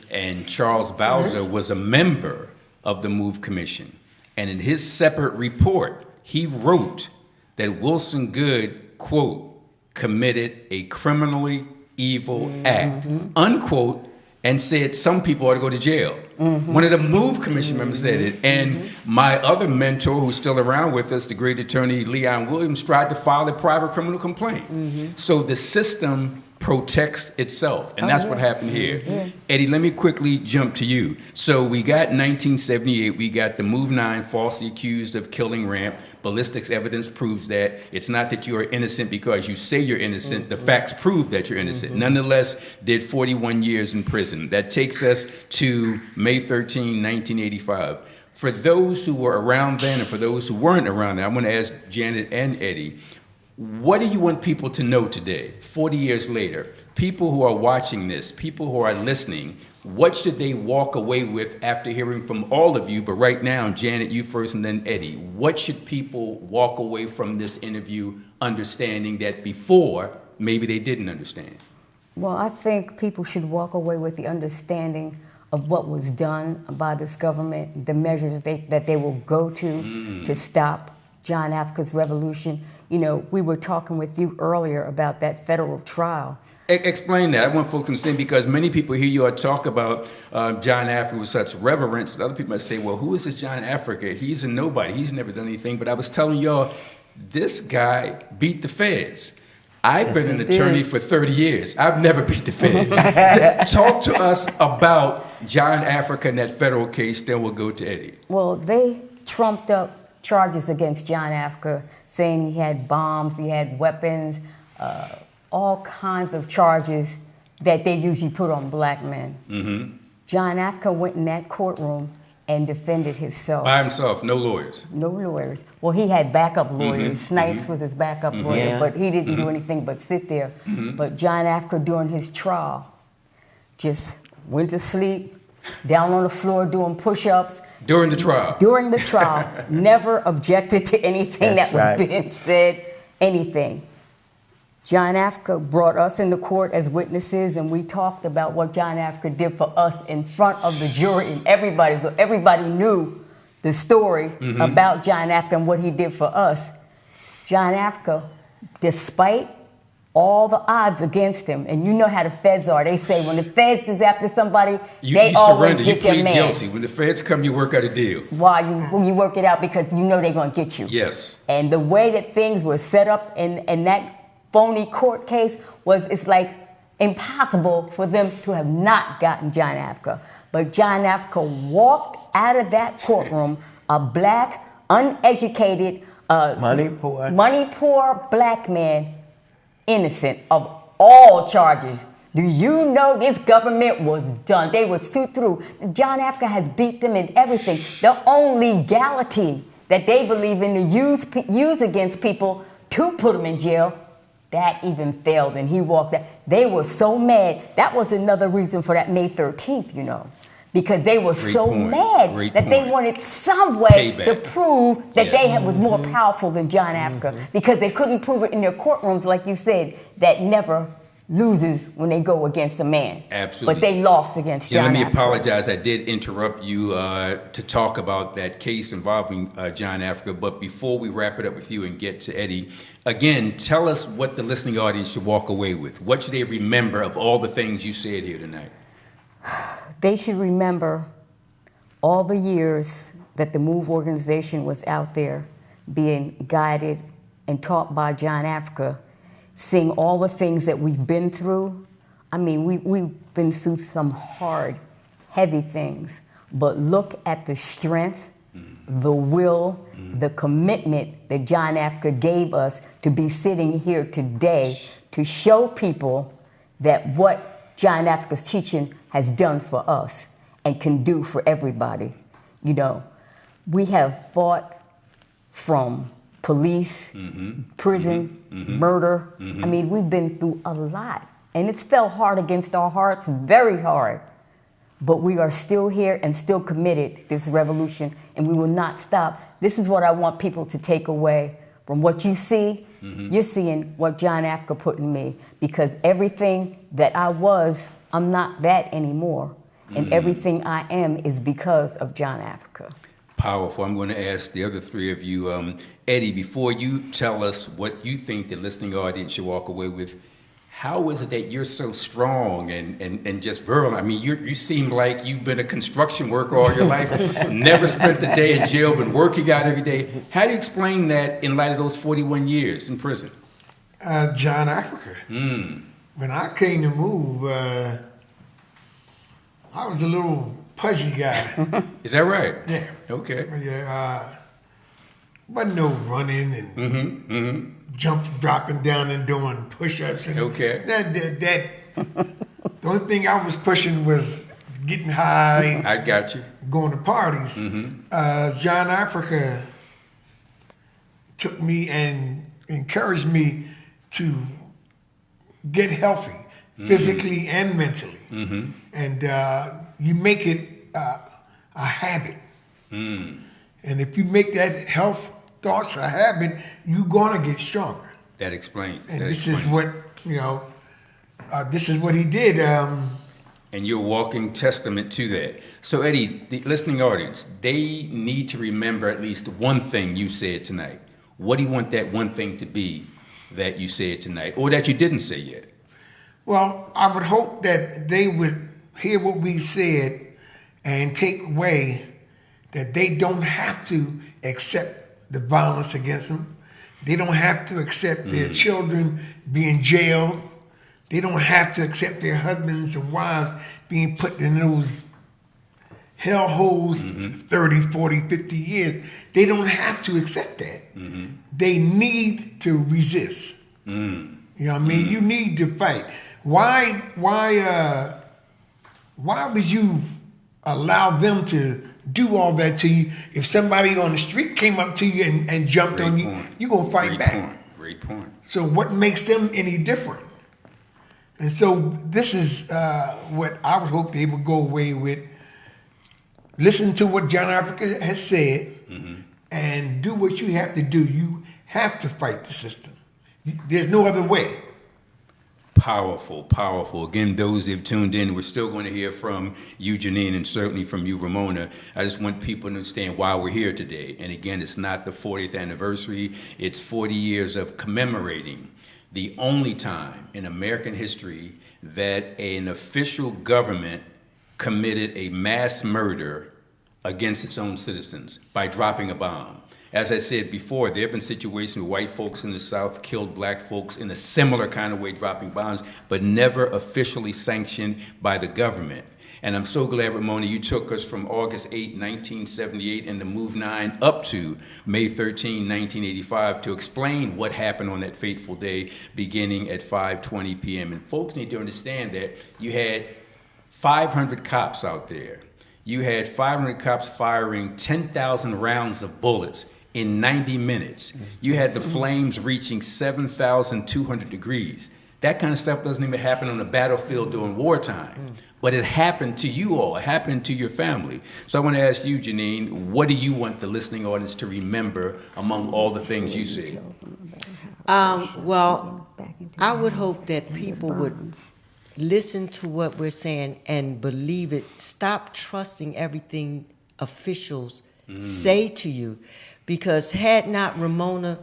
And Charles Bowser was a member of the Move Commission. And in his separate report, he wrote that Wilson Good, quote, committed a criminally evil act, unquote, and said some people ought to go to jail. One of the Move Commission members said it. And my other mentor, who's still around with us, the great attorney Leon Williams, tried to file a private criminal complaint. So the system protects itself, and that's what happened here. Eddie, let me quickly jump to you. So we got 1978, we got the Move 9 falsely accused of killing Ramp, Ballistics evidence proves that. It's not that you are innocent because you say you're innocent. The facts prove that you're innocent. Nonetheless, did 41 years in prison. That takes us to May 13, 1985. For those who were around then and for those who weren't around then, I want to ask Janet and Eddie, what do you want people to know today, 40 years later? People who are watching this, people who are listening, what should they walk away with after hearing from all of you? But right now, Janet, you first, and then Eddie. What should people walk away from this interview understanding that before maybe they didn't understand? Well, I think people should walk away with the understanding of what was done by this government, the measures that they will go to stop John Africa's revolution. You know, we were talking with you earlier about that federal trial. Explain that. I want folks to understand, because many people hear you talk about John Africa with such reverence. And other people might say, well, who is this John Africa? He's a nobody. He's never done anything. But I was telling y'all, this guy beat the feds. I've been an attorney for 30 years. I've never beat the feds. Talk to us about John Africa in that federal case, then we'll go to Eddie. Well, they trumped up charges against John Africa, saying he had bombs, he had weapons, all kinds of charges that they usually put on black men. John Africa went in that courtroom and defended himself. By himself, no lawyers? No lawyers. Well, he had backup lawyers. Snipes was his backup lawyer, but he didn't do anything but sit there. But John Africa, during his trial, just went to sleep, down on the floor doing push-ups. During the trial? During the trial. Never objected to anything that was being said, anything. John Africa brought us into court as witnesses, and we talked about what John Africa did for us in front of the jury and everybody. So everybody knew the story about John Africa and what he did for us. John Africa, despite all the odds against him, and you know how the feds are. They say when the feds is after somebody, they always surrender. get You their man. plead guilty. When the feds come, you work out a deal. Why? You work it out because you know they're going to get you. Yes. And the way that things were set up in that phony court case was, it's like impossible for them to have not gotten John Africa. But John Africa walked out of that courtroom, a black, uneducated, money poor black man, innocent of all charges. Do you know this government was done? They were through. John Africa has beat them in everything. The only legality that they believe in to use against people to put them in jail, that even failed, and he walked out. They were so mad. That was another reason for that May 13th, you know, because they were mad that they wanted some way to prove that they was more powerful than John Africa, because they couldn't prove it in their courtrooms, like you said, that never loses when they go against a man. Absolutely. But they lost against John Africa. Let me apologize. I did interrupt you to talk about that case involving John Africa. But before we wrap it up with you and get to Eddie, again, tell us what the listening audience should walk away with. What should they remember of all the things you said here tonight? They should remember all the years that the MOVE organization was out there being guided and taught by John Africa, seeing all the things that we've been through. I mean, we've been through some hard, heavy things, but look at the strength, the will, the commitment that John Africa gave us to be sitting here today to show people that what John Africa's teaching has done for us and can do for everybody. You know, we have fought from police, prison, murder. I mean, we've been through a lot. And it's fell hard against our hearts, very hard. But we are still here and still committed to this revolution, and we will not stop. This is what I want people to take away from what you see. You're seeing what John Africa put in me, because everything that I was, I'm not that anymore. And everything I am is because of John Africa. Powerful. I'm going to ask the other three of you. Eddie, before you tell us what you think the listening audience should walk away with, how is it that you're so strong and just virulent? I mean, you seem like you've been a construction worker all your life, never spent a day in jail, been working out every day. How do you explain that in light of those 41 years in prison? John Africa. When I came to MOVE, I was a little pudgy guy. Is that right? Yeah. Okay. Yeah. wasn't no running and dropping down and doing push-ups. And Okay. The only thing I was pushing was getting high, I got you. going to parties. John Africa took me and encouraged me to get healthy, physically and mentally. And you make it a habit. And if you make that health thoughts a habit, you're gonna get stronger. That explains. And that this explains. is what, this is what he did. And you're a walking testament to that. So, Eddie, the listening audience, they need to remember at least one thing you said tonight. What do you want that one thing to be that you said tonight, or that you didn't say yet? Well, I would hope that they would hear what we said and take away that they don't have to accept the violence against them. They don't have to accept their children being jailed. They don't have to accept their husbands and wives being put in those hell holes 30, 40, 50 years. They don't have to accept that. They need to resist. You know what I mean? You need to fight. Why would you allow them to do all that to you? If somebody on the street came up to you and jumped Great on you, point. you're going to fight Great back. point. Great point. So what makes them any different? And so this is what I would hope they would go away with. Listen to what John Africa has said and do what you have to do. You have to fight the system. There's no other way. Powerful, powerful. Again, those who have tuned in, we're still going to hear from you, Janine, and certainly from you, Ramona. I just want people to understand why we're here today. And again, it's not the 40th anniversary. It's 40 years of commemorating the only time in American history that an official government committed a mass murder against its own citizens by dropping a bomb. As I said before, there have been situations where white folks in the South killed black folks in a similar kind of way, dropping bombs, but never officially sanctioned by the government. And I'm so glad, Ramona, you took us from August 8, 1978 and the Move 9 up to May 13, 1985 to explain what happened on that fateful day beginning at 5:20 p.m. And folks need to understand that you had 500 cops out there. You had 500 cops firing 10,000 rounds of bullets in 90 minutes. You had the flames reaching 7,200 degrees. That kind of stuff doesn't even happen on the battlefield during wartime. But it happened to you all. It happened to your family. So I want to ask you, Janine, what do you want the listening audience to remember among all the things you said? Well, I would hope that people would listen to what we're saying and believe it. Stop trusting everything officials say to you. Because had not Ramona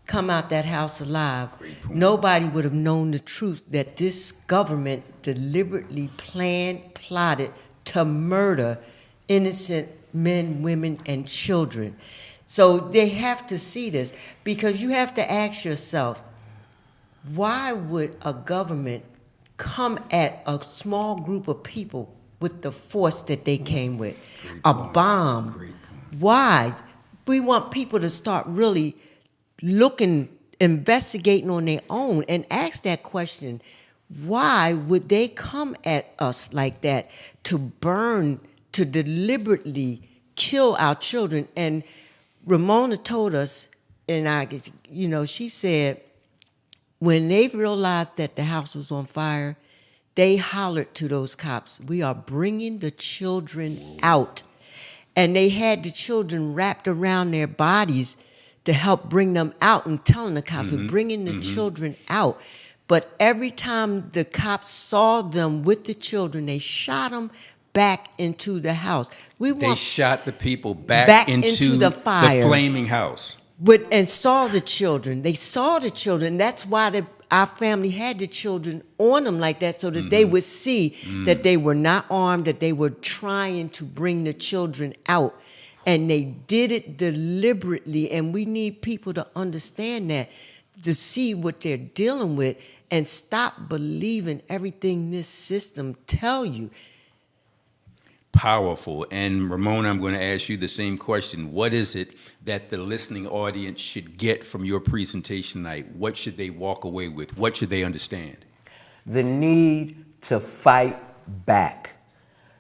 come out that house alive, nobody would have known the truth that this government deliberately plotted to murder innocent men, women, and children. So they have to see this, because you have to ask yourself, why would a government come at a small group of people with the force that they came with? A bomb. Why? We want people to start really looking, investigating on their own and ask that question. Why would they come at us like that to burn, to deliberately kill our children? And Ramona told us, and she said, when they realized that the house was on fire, they hollered to those cops, "We are bringing the children out." And they had the children wrapped around their bodies to help bring them out, and telling the cops, "We're bringing the children out." But every time the cops saw them with the children, they shot them back into the house. They shot the people back into the fire. The flaming house. And saw the children. They saw the children. That's why our family had the children on them like that, so that they would see that they were not armed, that they were trying to bring the children out. And they did it deliberately. And we need people to understand that, to see what they're dealing with, and stop believing everything this system tell you. Powerful. And Ramona, I'm going to ask you the same question. What is it that the listening audience should get from your presentation tonight? What should they walk away with? What should they understand? The need to fight back.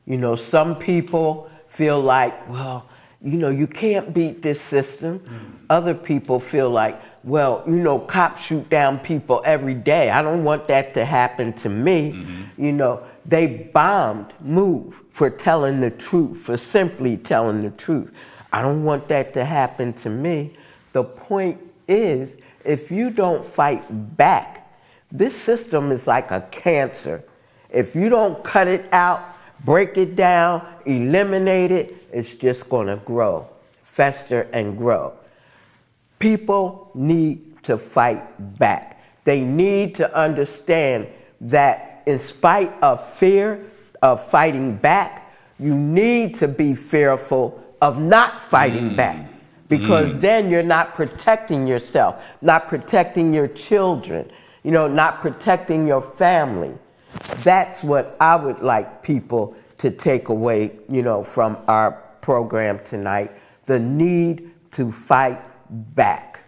You know, some people feel like, well, you know, you can't beat this system. Other people feel like, well, you know, cops shoot down people every day. I don't want that to happen to me. You know, they bombed MOVE for telling the truth, for simply telling the truth. I don't want that to happen to me. The point is, if you don't fight back, this system is like a cancer. If you don't cut it out, break it down, eliminate it, it's just going to grow, fester and grow. People need to fight back. They need to understand that in spite of fear of fighting back, you need to be fearful of not fighting back. Because then you're not protecting yourself, not protecting your children, you know, not protecting your family. That's what I would like people to take away, you know, from our program tonight, the need to fight back.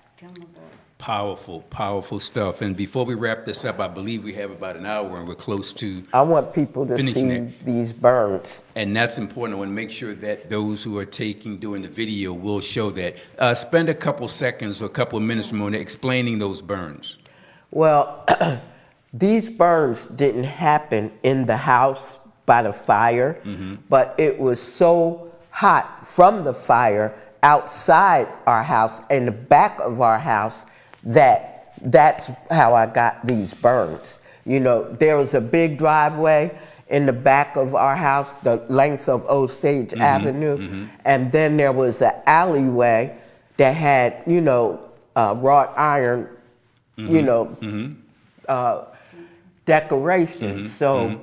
Powerful, powerful stuff. And before we wrap this up, I believe we have about an hour and we're close to I want people to finishing see it. these burns. And that's important. I want to make sure that those who are doing the video will show that. Spend a couple seconds or a couple of minutes, Ramona, explaining those burns. Well, these burns didn't happen in the house by the fire, but it was so hot from the fire outside our house, in the back of our house, that's how I got these burns. You know, there was a big driveway in the back of our house, the length of Osage Avenue, and then there was an alleyway that had, you know, wrought iron, you know, decorations. So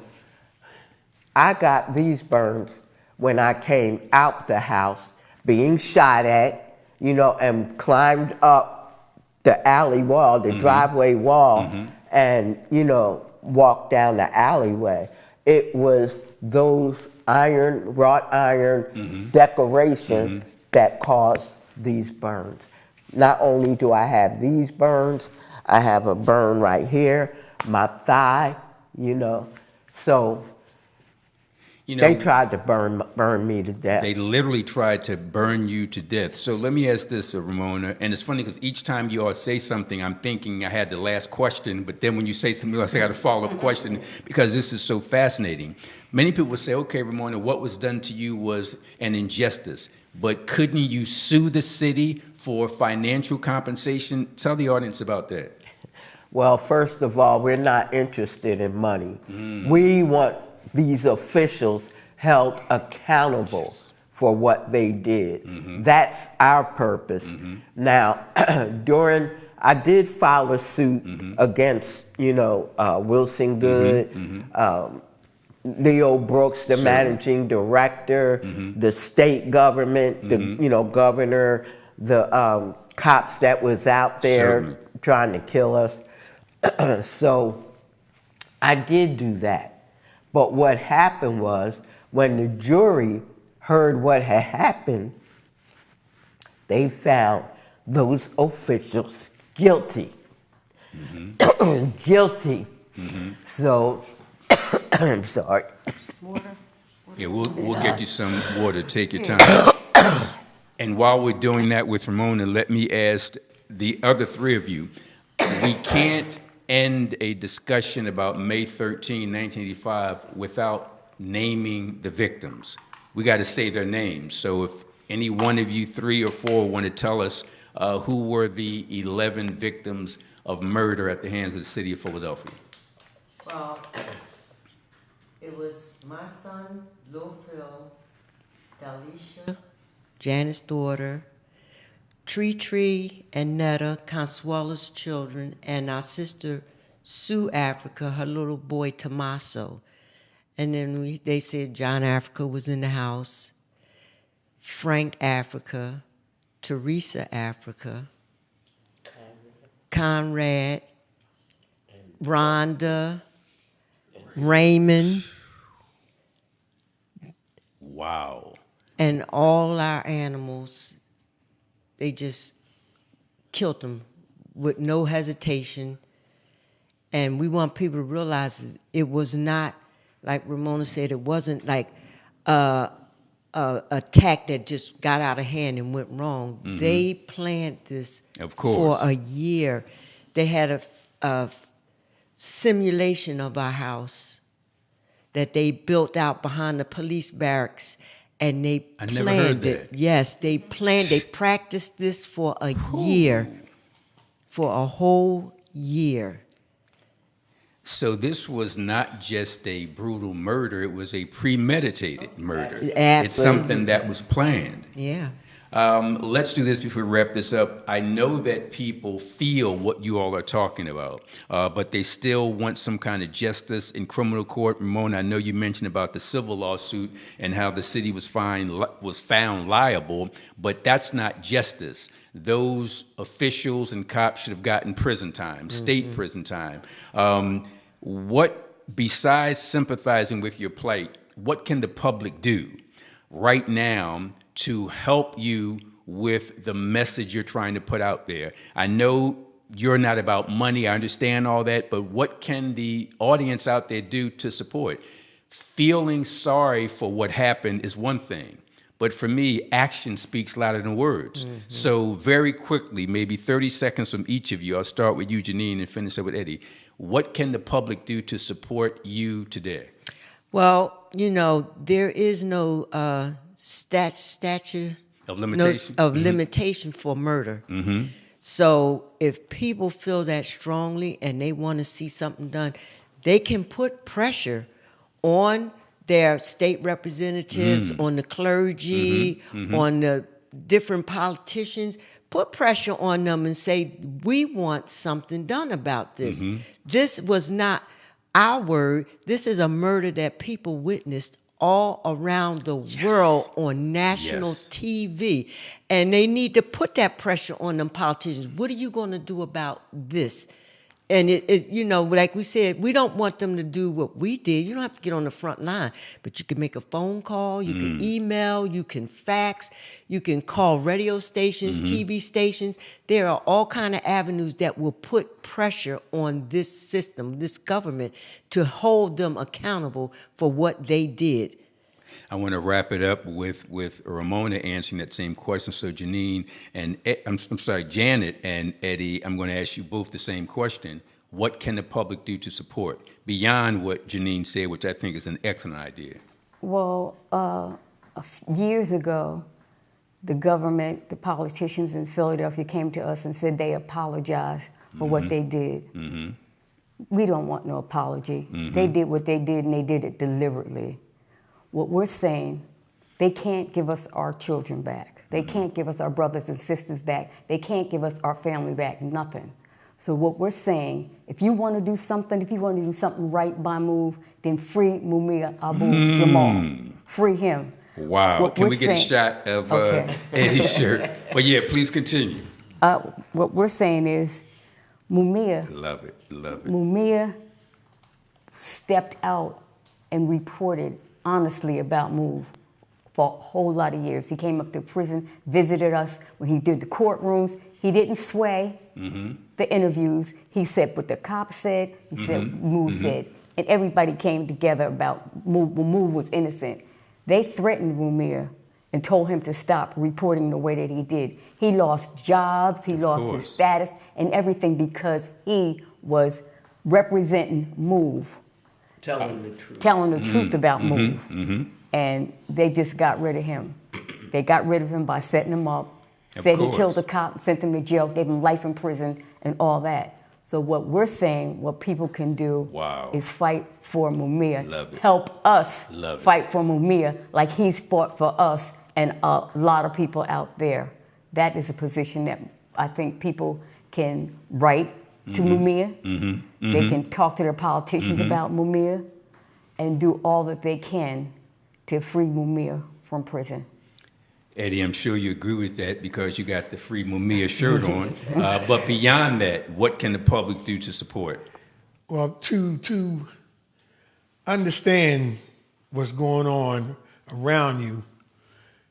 I got these burns when I came out the house, being shot at, you know, and climbed up the alley wall, the driveway wall, and, you know, walked down the alleyway. It was those wrought iron decorations that caused these burns. Not only do I have these burns, I have a burn right here, my thigh, you know. So You know, they tried to burn me to death. They literally tried to burn you to death. So let me ask this, Ramona, and it's funny because each time you all say something, I'm thinking I had the last question, but then when you say something else, I got a follow-up question because this is so fascinating. Many people would say, okay, Ramona, what was done to you was an injustice, but couldn't you sue the city for financial compensation? Tell the audience about that. Well, first of all, we're not interested in money. We want these officials held accountable for what they did. That's our purpose. Now, I did file a suit against, you know, Wilson Good, Leo Brooks, the managing director, the state government, the, you know, governor, the cops that was out there trying to kill us. So I did do that. But what happened was, when the jury heard what had happened, they found those officials guilty. Guilty. So, I'm sorry. Yeah, we'll get you some water. Take your time. And while we're doing that with Ramona, let me ask the other three of you. We can't end a discussion about May 13, 1985 without naming the victims. We got to say their names. So if any one of you, 3 or 4, want to tell us who were the 11 victims of murder at the hands of the city of Philadelphia. Well, it was my son, Lil Phil, Dalisha, Janet's daughter, Tree and Netta, Consuela's children, and our sister Sue Africa, her little boy Tommaso. And then they said John Africa was in the house, Frank Africa, Teresa Africa, Conrad, Rhonda, Raymond, Wow. And all our animals, they just killed them with no hesitation. And we want people to realize it was not, like Ramona said, it wasn't like a attack that just got out of hand and went wrong. They planned this Of for course. a year. They had a simulation of our house that they built out behind the police barracks, and they I planned never heard it. that. Yes, they practiced this for a year, for a whole year. So this was not just a brutal murder, it was a premeditated murder. It's Absolutely. something that was planned. Yeah. Let's do this before we wrap this up. I know that people feel what you all are talking about, but they still want some kind of justice in criminal court. Ramona, I know you mentioned about the civil lawsuit and how the city was found liable, but that's not justice. Those officials and cops should have gotten prison time, state prison time. What, besides sympathizing with your plight, what can the public do right now to help you with the message you're trying to put out there? I know you're not about money, I understand all that, but what can the audience out there do to support? Feeling sorry for what happened is one thing, but for me, action speaks louder than words. So very quickly, maybe 30 seconds from each of you, I'll start with you, Janine, and finish up with Eddie. What can the public do to support you today? Well, there is no statute Of limitation? of limitation for murder. So if people feel that strongly and they want to see something done, they can put pressure on their state representatives, on the clergy, on the different politicians. Put pressure on them and say, we want something done about this. This was not our word. This is a murder that people witnessed all around the world on national TV. And they need to put that pressure on them politicians. What are you going to do about this? And like we said, we don't want them to do what we did. You don't have to get on the front line, but you can make a phone call, you can email, you can fax, you can call radio stations, TV stations. There are all kind of avenues that will put pressure on this system, this government, to hold them accountable for what they did. I want to wrap it up with Ramona answering that same question. So Janine and Janet and Eddie, I'm going to ask you both the same question. What can the public do to support beyond what Janine said, which I think is an excellent idea? Well, years ago, the government, the politicians in Philadelphia came to us and said they apologized for what they did. We don't want no apology. They did what they did, and they did it deliberately. What we're saying, they can't give us our children back. They can't give us our brothers and sisters back. They can't give us our family back, nothing. So what we're saying, if you want to do something right by Move, then free Mumia Abu Jamal. Free him. Wow. Can we get a shot of Eddie's shirt? Well, yeah, please continue. What we're saying is, Mumia. Love it. Mumia stepped out and reported honestly about Move for a whole lot of years. He came up to prison, visited us when he did the courtrooms. He didn't sway the interviews. He said what the cops said. He said Move said. And everybody came together about Move. Move was innocent. They threatened Mumia and told him to stop reporting the way that he did. He lost jobs. He lost his status and everything because he was representing Move. Telling the truth. Telling the truth about Move. And they just got rid of him. They got rid of him by setting him up, said he killed a cop, sent him to jail, gave him life in prison, and all that. So what we're saying, what people can do is fight for Mumia. Love it. Help us Love for Mumia like he's fought for us and a lot of people out there. That is a position that I think people can write to Mumia. They can talk to their politicians about Mumia and do all that they can to free Mumia from prison. Eddie, I'm sure you agree with that because you got the free Mumia shirt on. But beyond that, what can the public do to support? Well, to understand what's going on around you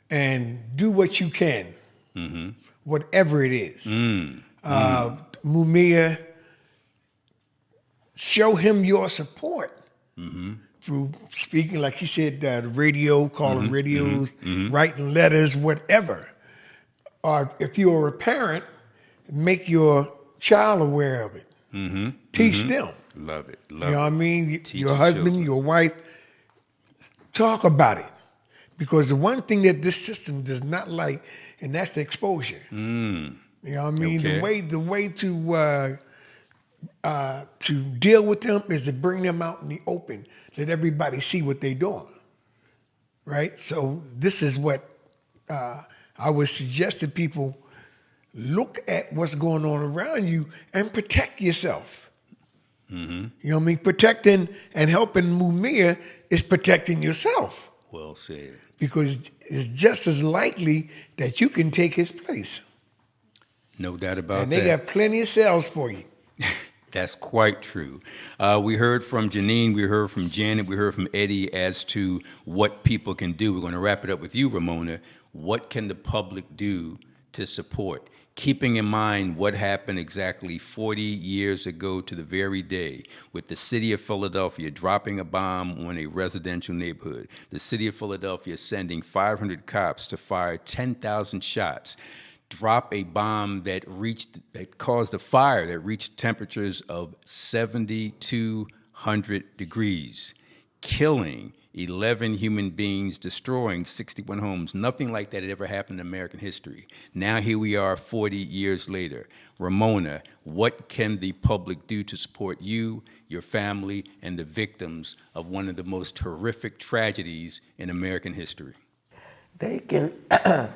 and do what you can, whatever it is. Mumia, show him your support through speaking, like he said, the radio, calling radios, writing letters, whatever. Or if you're a parent, make your child aware of it. Teach them. Love it. You know what I mean? Teach Your your husband, children. your wife, talk about it. Because the one thing that this system does not like, and that's the exposure. You know what I mean? Okay. The way to deal with them is to bring them out in the open, let everybody see what they're doing. Right? So this is what I would suggest to people: look at what's going on around you and protect yourself. You know what I mean? Protecting and helping Mumia is protecting yourself, Well said. because it's just as likely that you can take his place. No doubt about And they that. got plenty of cells for you. That's quite true. We heard from Janine, we heard from Janet, we heard from Eddie as to what people can do. We're going to wrap it up with you, Ramona. What can the public do to support? Keeping in mind what happened exactly 40 years ago to the very day with the city of Philadelphia dropping a bomb on a residential neighborhood, the city of Philadelphia sending 500 cops to fire 10,000 shots, drop a bomb that caused a fire that reached temperatures of 7,200 degrees, killing 11 human beings, destroying 61 homes. Nothing like that had ever happened in American history. Now here we are 40 years later. Ramona, what can the public do to support you, your family, and the victims of one of the most horrific tragedies in American history? They can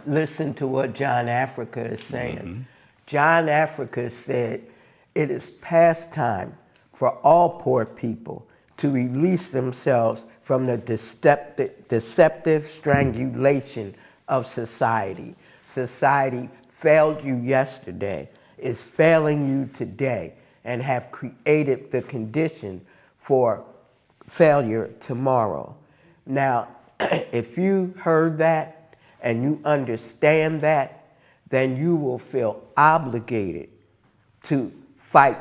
listen to what John Africa is saying. John Africa said, it is past time for all poor people to release themselves from the deceptive strangulation of society. Society failed you yesterday, is failing you today, and have created the condition for failure tomorrow. Now, if you heard that and you understand that, then you will feel obligated to fight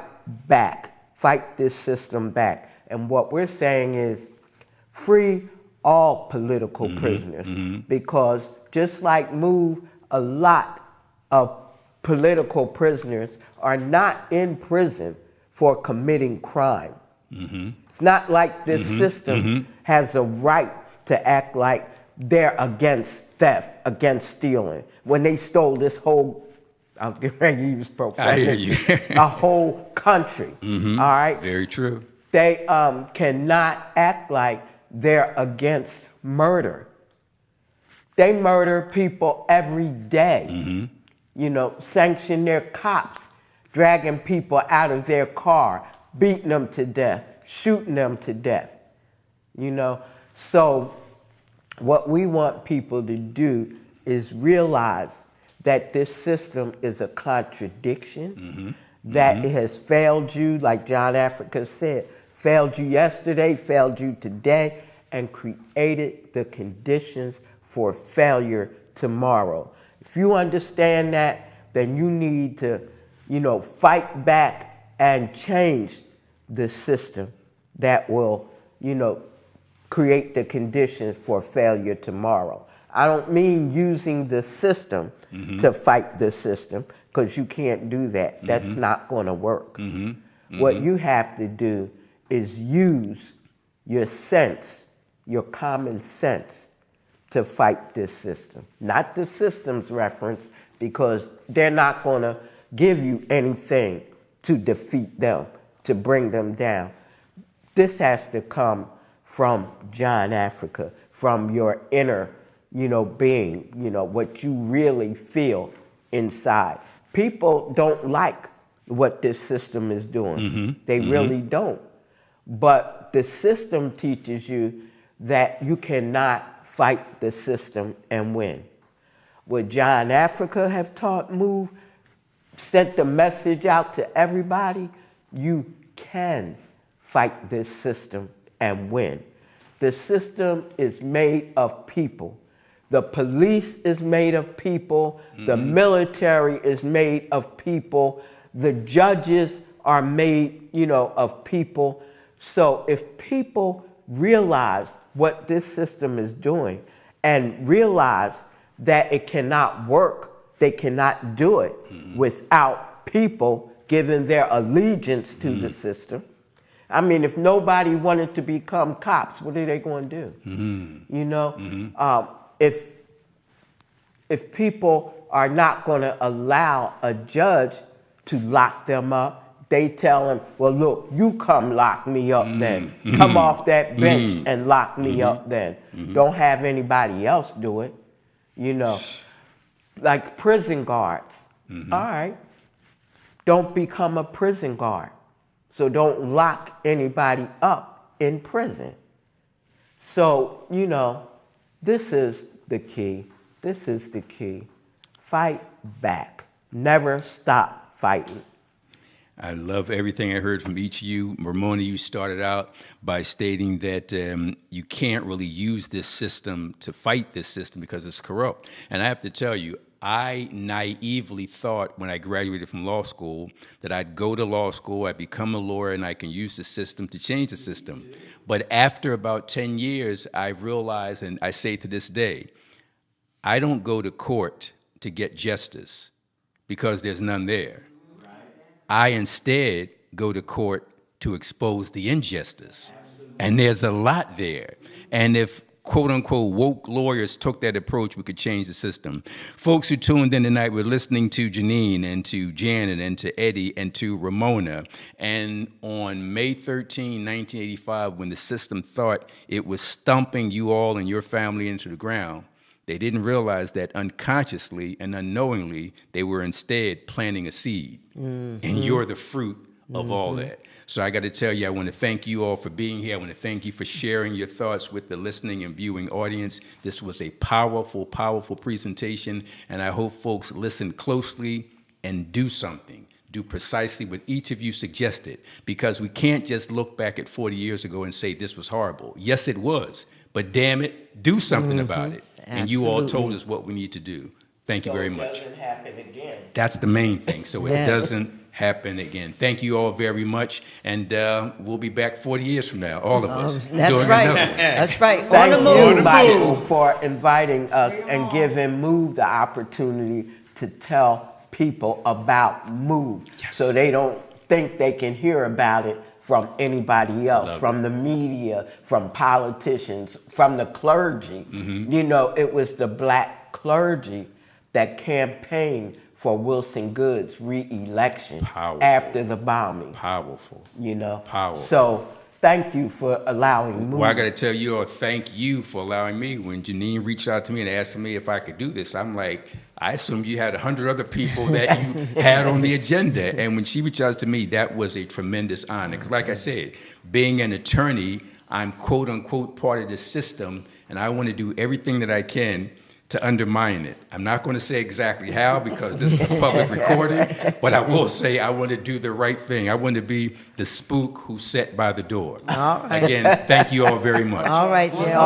back, fight this system back. And what we're saying is free all political prisoners, because just like MOVE, a lot of political prisoners are not in prison for committing crime. It's not like this system has a right to act like they're against theft, against stealing. When they stole this whole, I was getting ready to use profanity, I hear you. a whole country, all right? Very true. They cannot act like they're against murder. They murder people every day. You know, sanction their cops, dragging people out of their car, beating them to death, shooting them to death. You know, so what we want people to do is realize that this system is a contradiction, that it has failed you, like John Africa said, failed you yesterday, failed you today, and created the conditions for failure tomorrow. If you understand that, then you need to, you know, fight back and change the system that will, you know, create the conditions for failure tomorrow. I don't mean using the system to fight the system, because you can't do that. That's not going to work. What you have to do is use your sense, your common sense, to fight this system. Not the system's reference, because they're not going to give you anything to defeat them, to bring them down. This has to come from John Africa, from your inner, you know, being, you know, what you really feel inside. People don't like what this system is doing. They really don't. But the system teaches you that you cannot fight the system and win. What John Africa have taught MOVE, sent the message out to everybody, you can fight this system and win. The system is made of people. The police is made of people. The military is made of people. The judges are made, of people. So if people realize what this system is doing and realize that it cannot work, they cannot do it without people giving their allegiance to the system. I mean, if nobody wanted to become cops, what are they going to do? If people are not going to allow a judge to lock them up, they tell them, well, look, you come lock me up then. Come off that bench and lock me up then. Don't have anybody else do it. Like prison guards. All right. Don't become a prison guard. So don't lock anybody up in prison. So, this is the key. This is the key. Fight back. Never stop fighting. I love everything I heard from each of you. Ramona, you started out by stating that you can't really use this system to fight this system because it's corrupt. And I have to tell you, I naively thought when I graduated from law school that I'd go to law school, I'd become a lawyer, and I can use the system to change the system. But after about 10 years, I realized, and I say to this day, I don't go to court to get justice because there's none there. I instead go to court to expose the injustice. And there's a lot there. And if quote unquote woke lawyers took that approach, we could change the system. Folks who tuned in tonight, we're listening to Janine and to Janet and to Eddie and to Ramona. And on May 13, 1985, when the system thought it was stumping you all and your family into the ground, they didn't realize that unconsciously and unknowingly, they were instead planting a seed. And you're the fruit of all that. So I got to tell you, I want to thank you all for being here. I want to thank you for sharing your thoughts with the listening and viewing audience. This was a powerful, powerful presentation, and I hope folks listen closely and do something. Do precisely what each of you suggested, because we can't just look back at 40 years ago and say this was horrible. Yes, it was, but damn it, do something about it. And you all told us what we need to do. Thank you very much. So it doesn't happen again. That's the main thing, so it doesn't happen again. Thank you all very much, and we'll be back 40 years from now, all of us. That's right. That's right. Thank On the move. you, Michael, for inviting us and giving Move the opportunity to tell people about Move, so they don't think they can hear about it from anybody else, from the media, from politicians, from the clergy. It was the black clergy that campaigned for Wilson Good's re-election after the bombing. Powerful. Powerful. So thank you for allowing me. Well, I got to tell you all, thank you for allowing me. When Janine reached out to me and asked me if I could do this, I'm like, I assumed you had 100 other people that you had on the agenda. And when she reached out to me, that was a tremendous honor. Because like I said, being an attorney, I'm quote unquote part of the system, and I want to do everything that I can to undermine it. I'm not going to say exactly how because this is a public recording, but I will say I want to do the right thing. I want to be the spook who sat by the door. All right. Again, thank you all very much. All right. Yeah.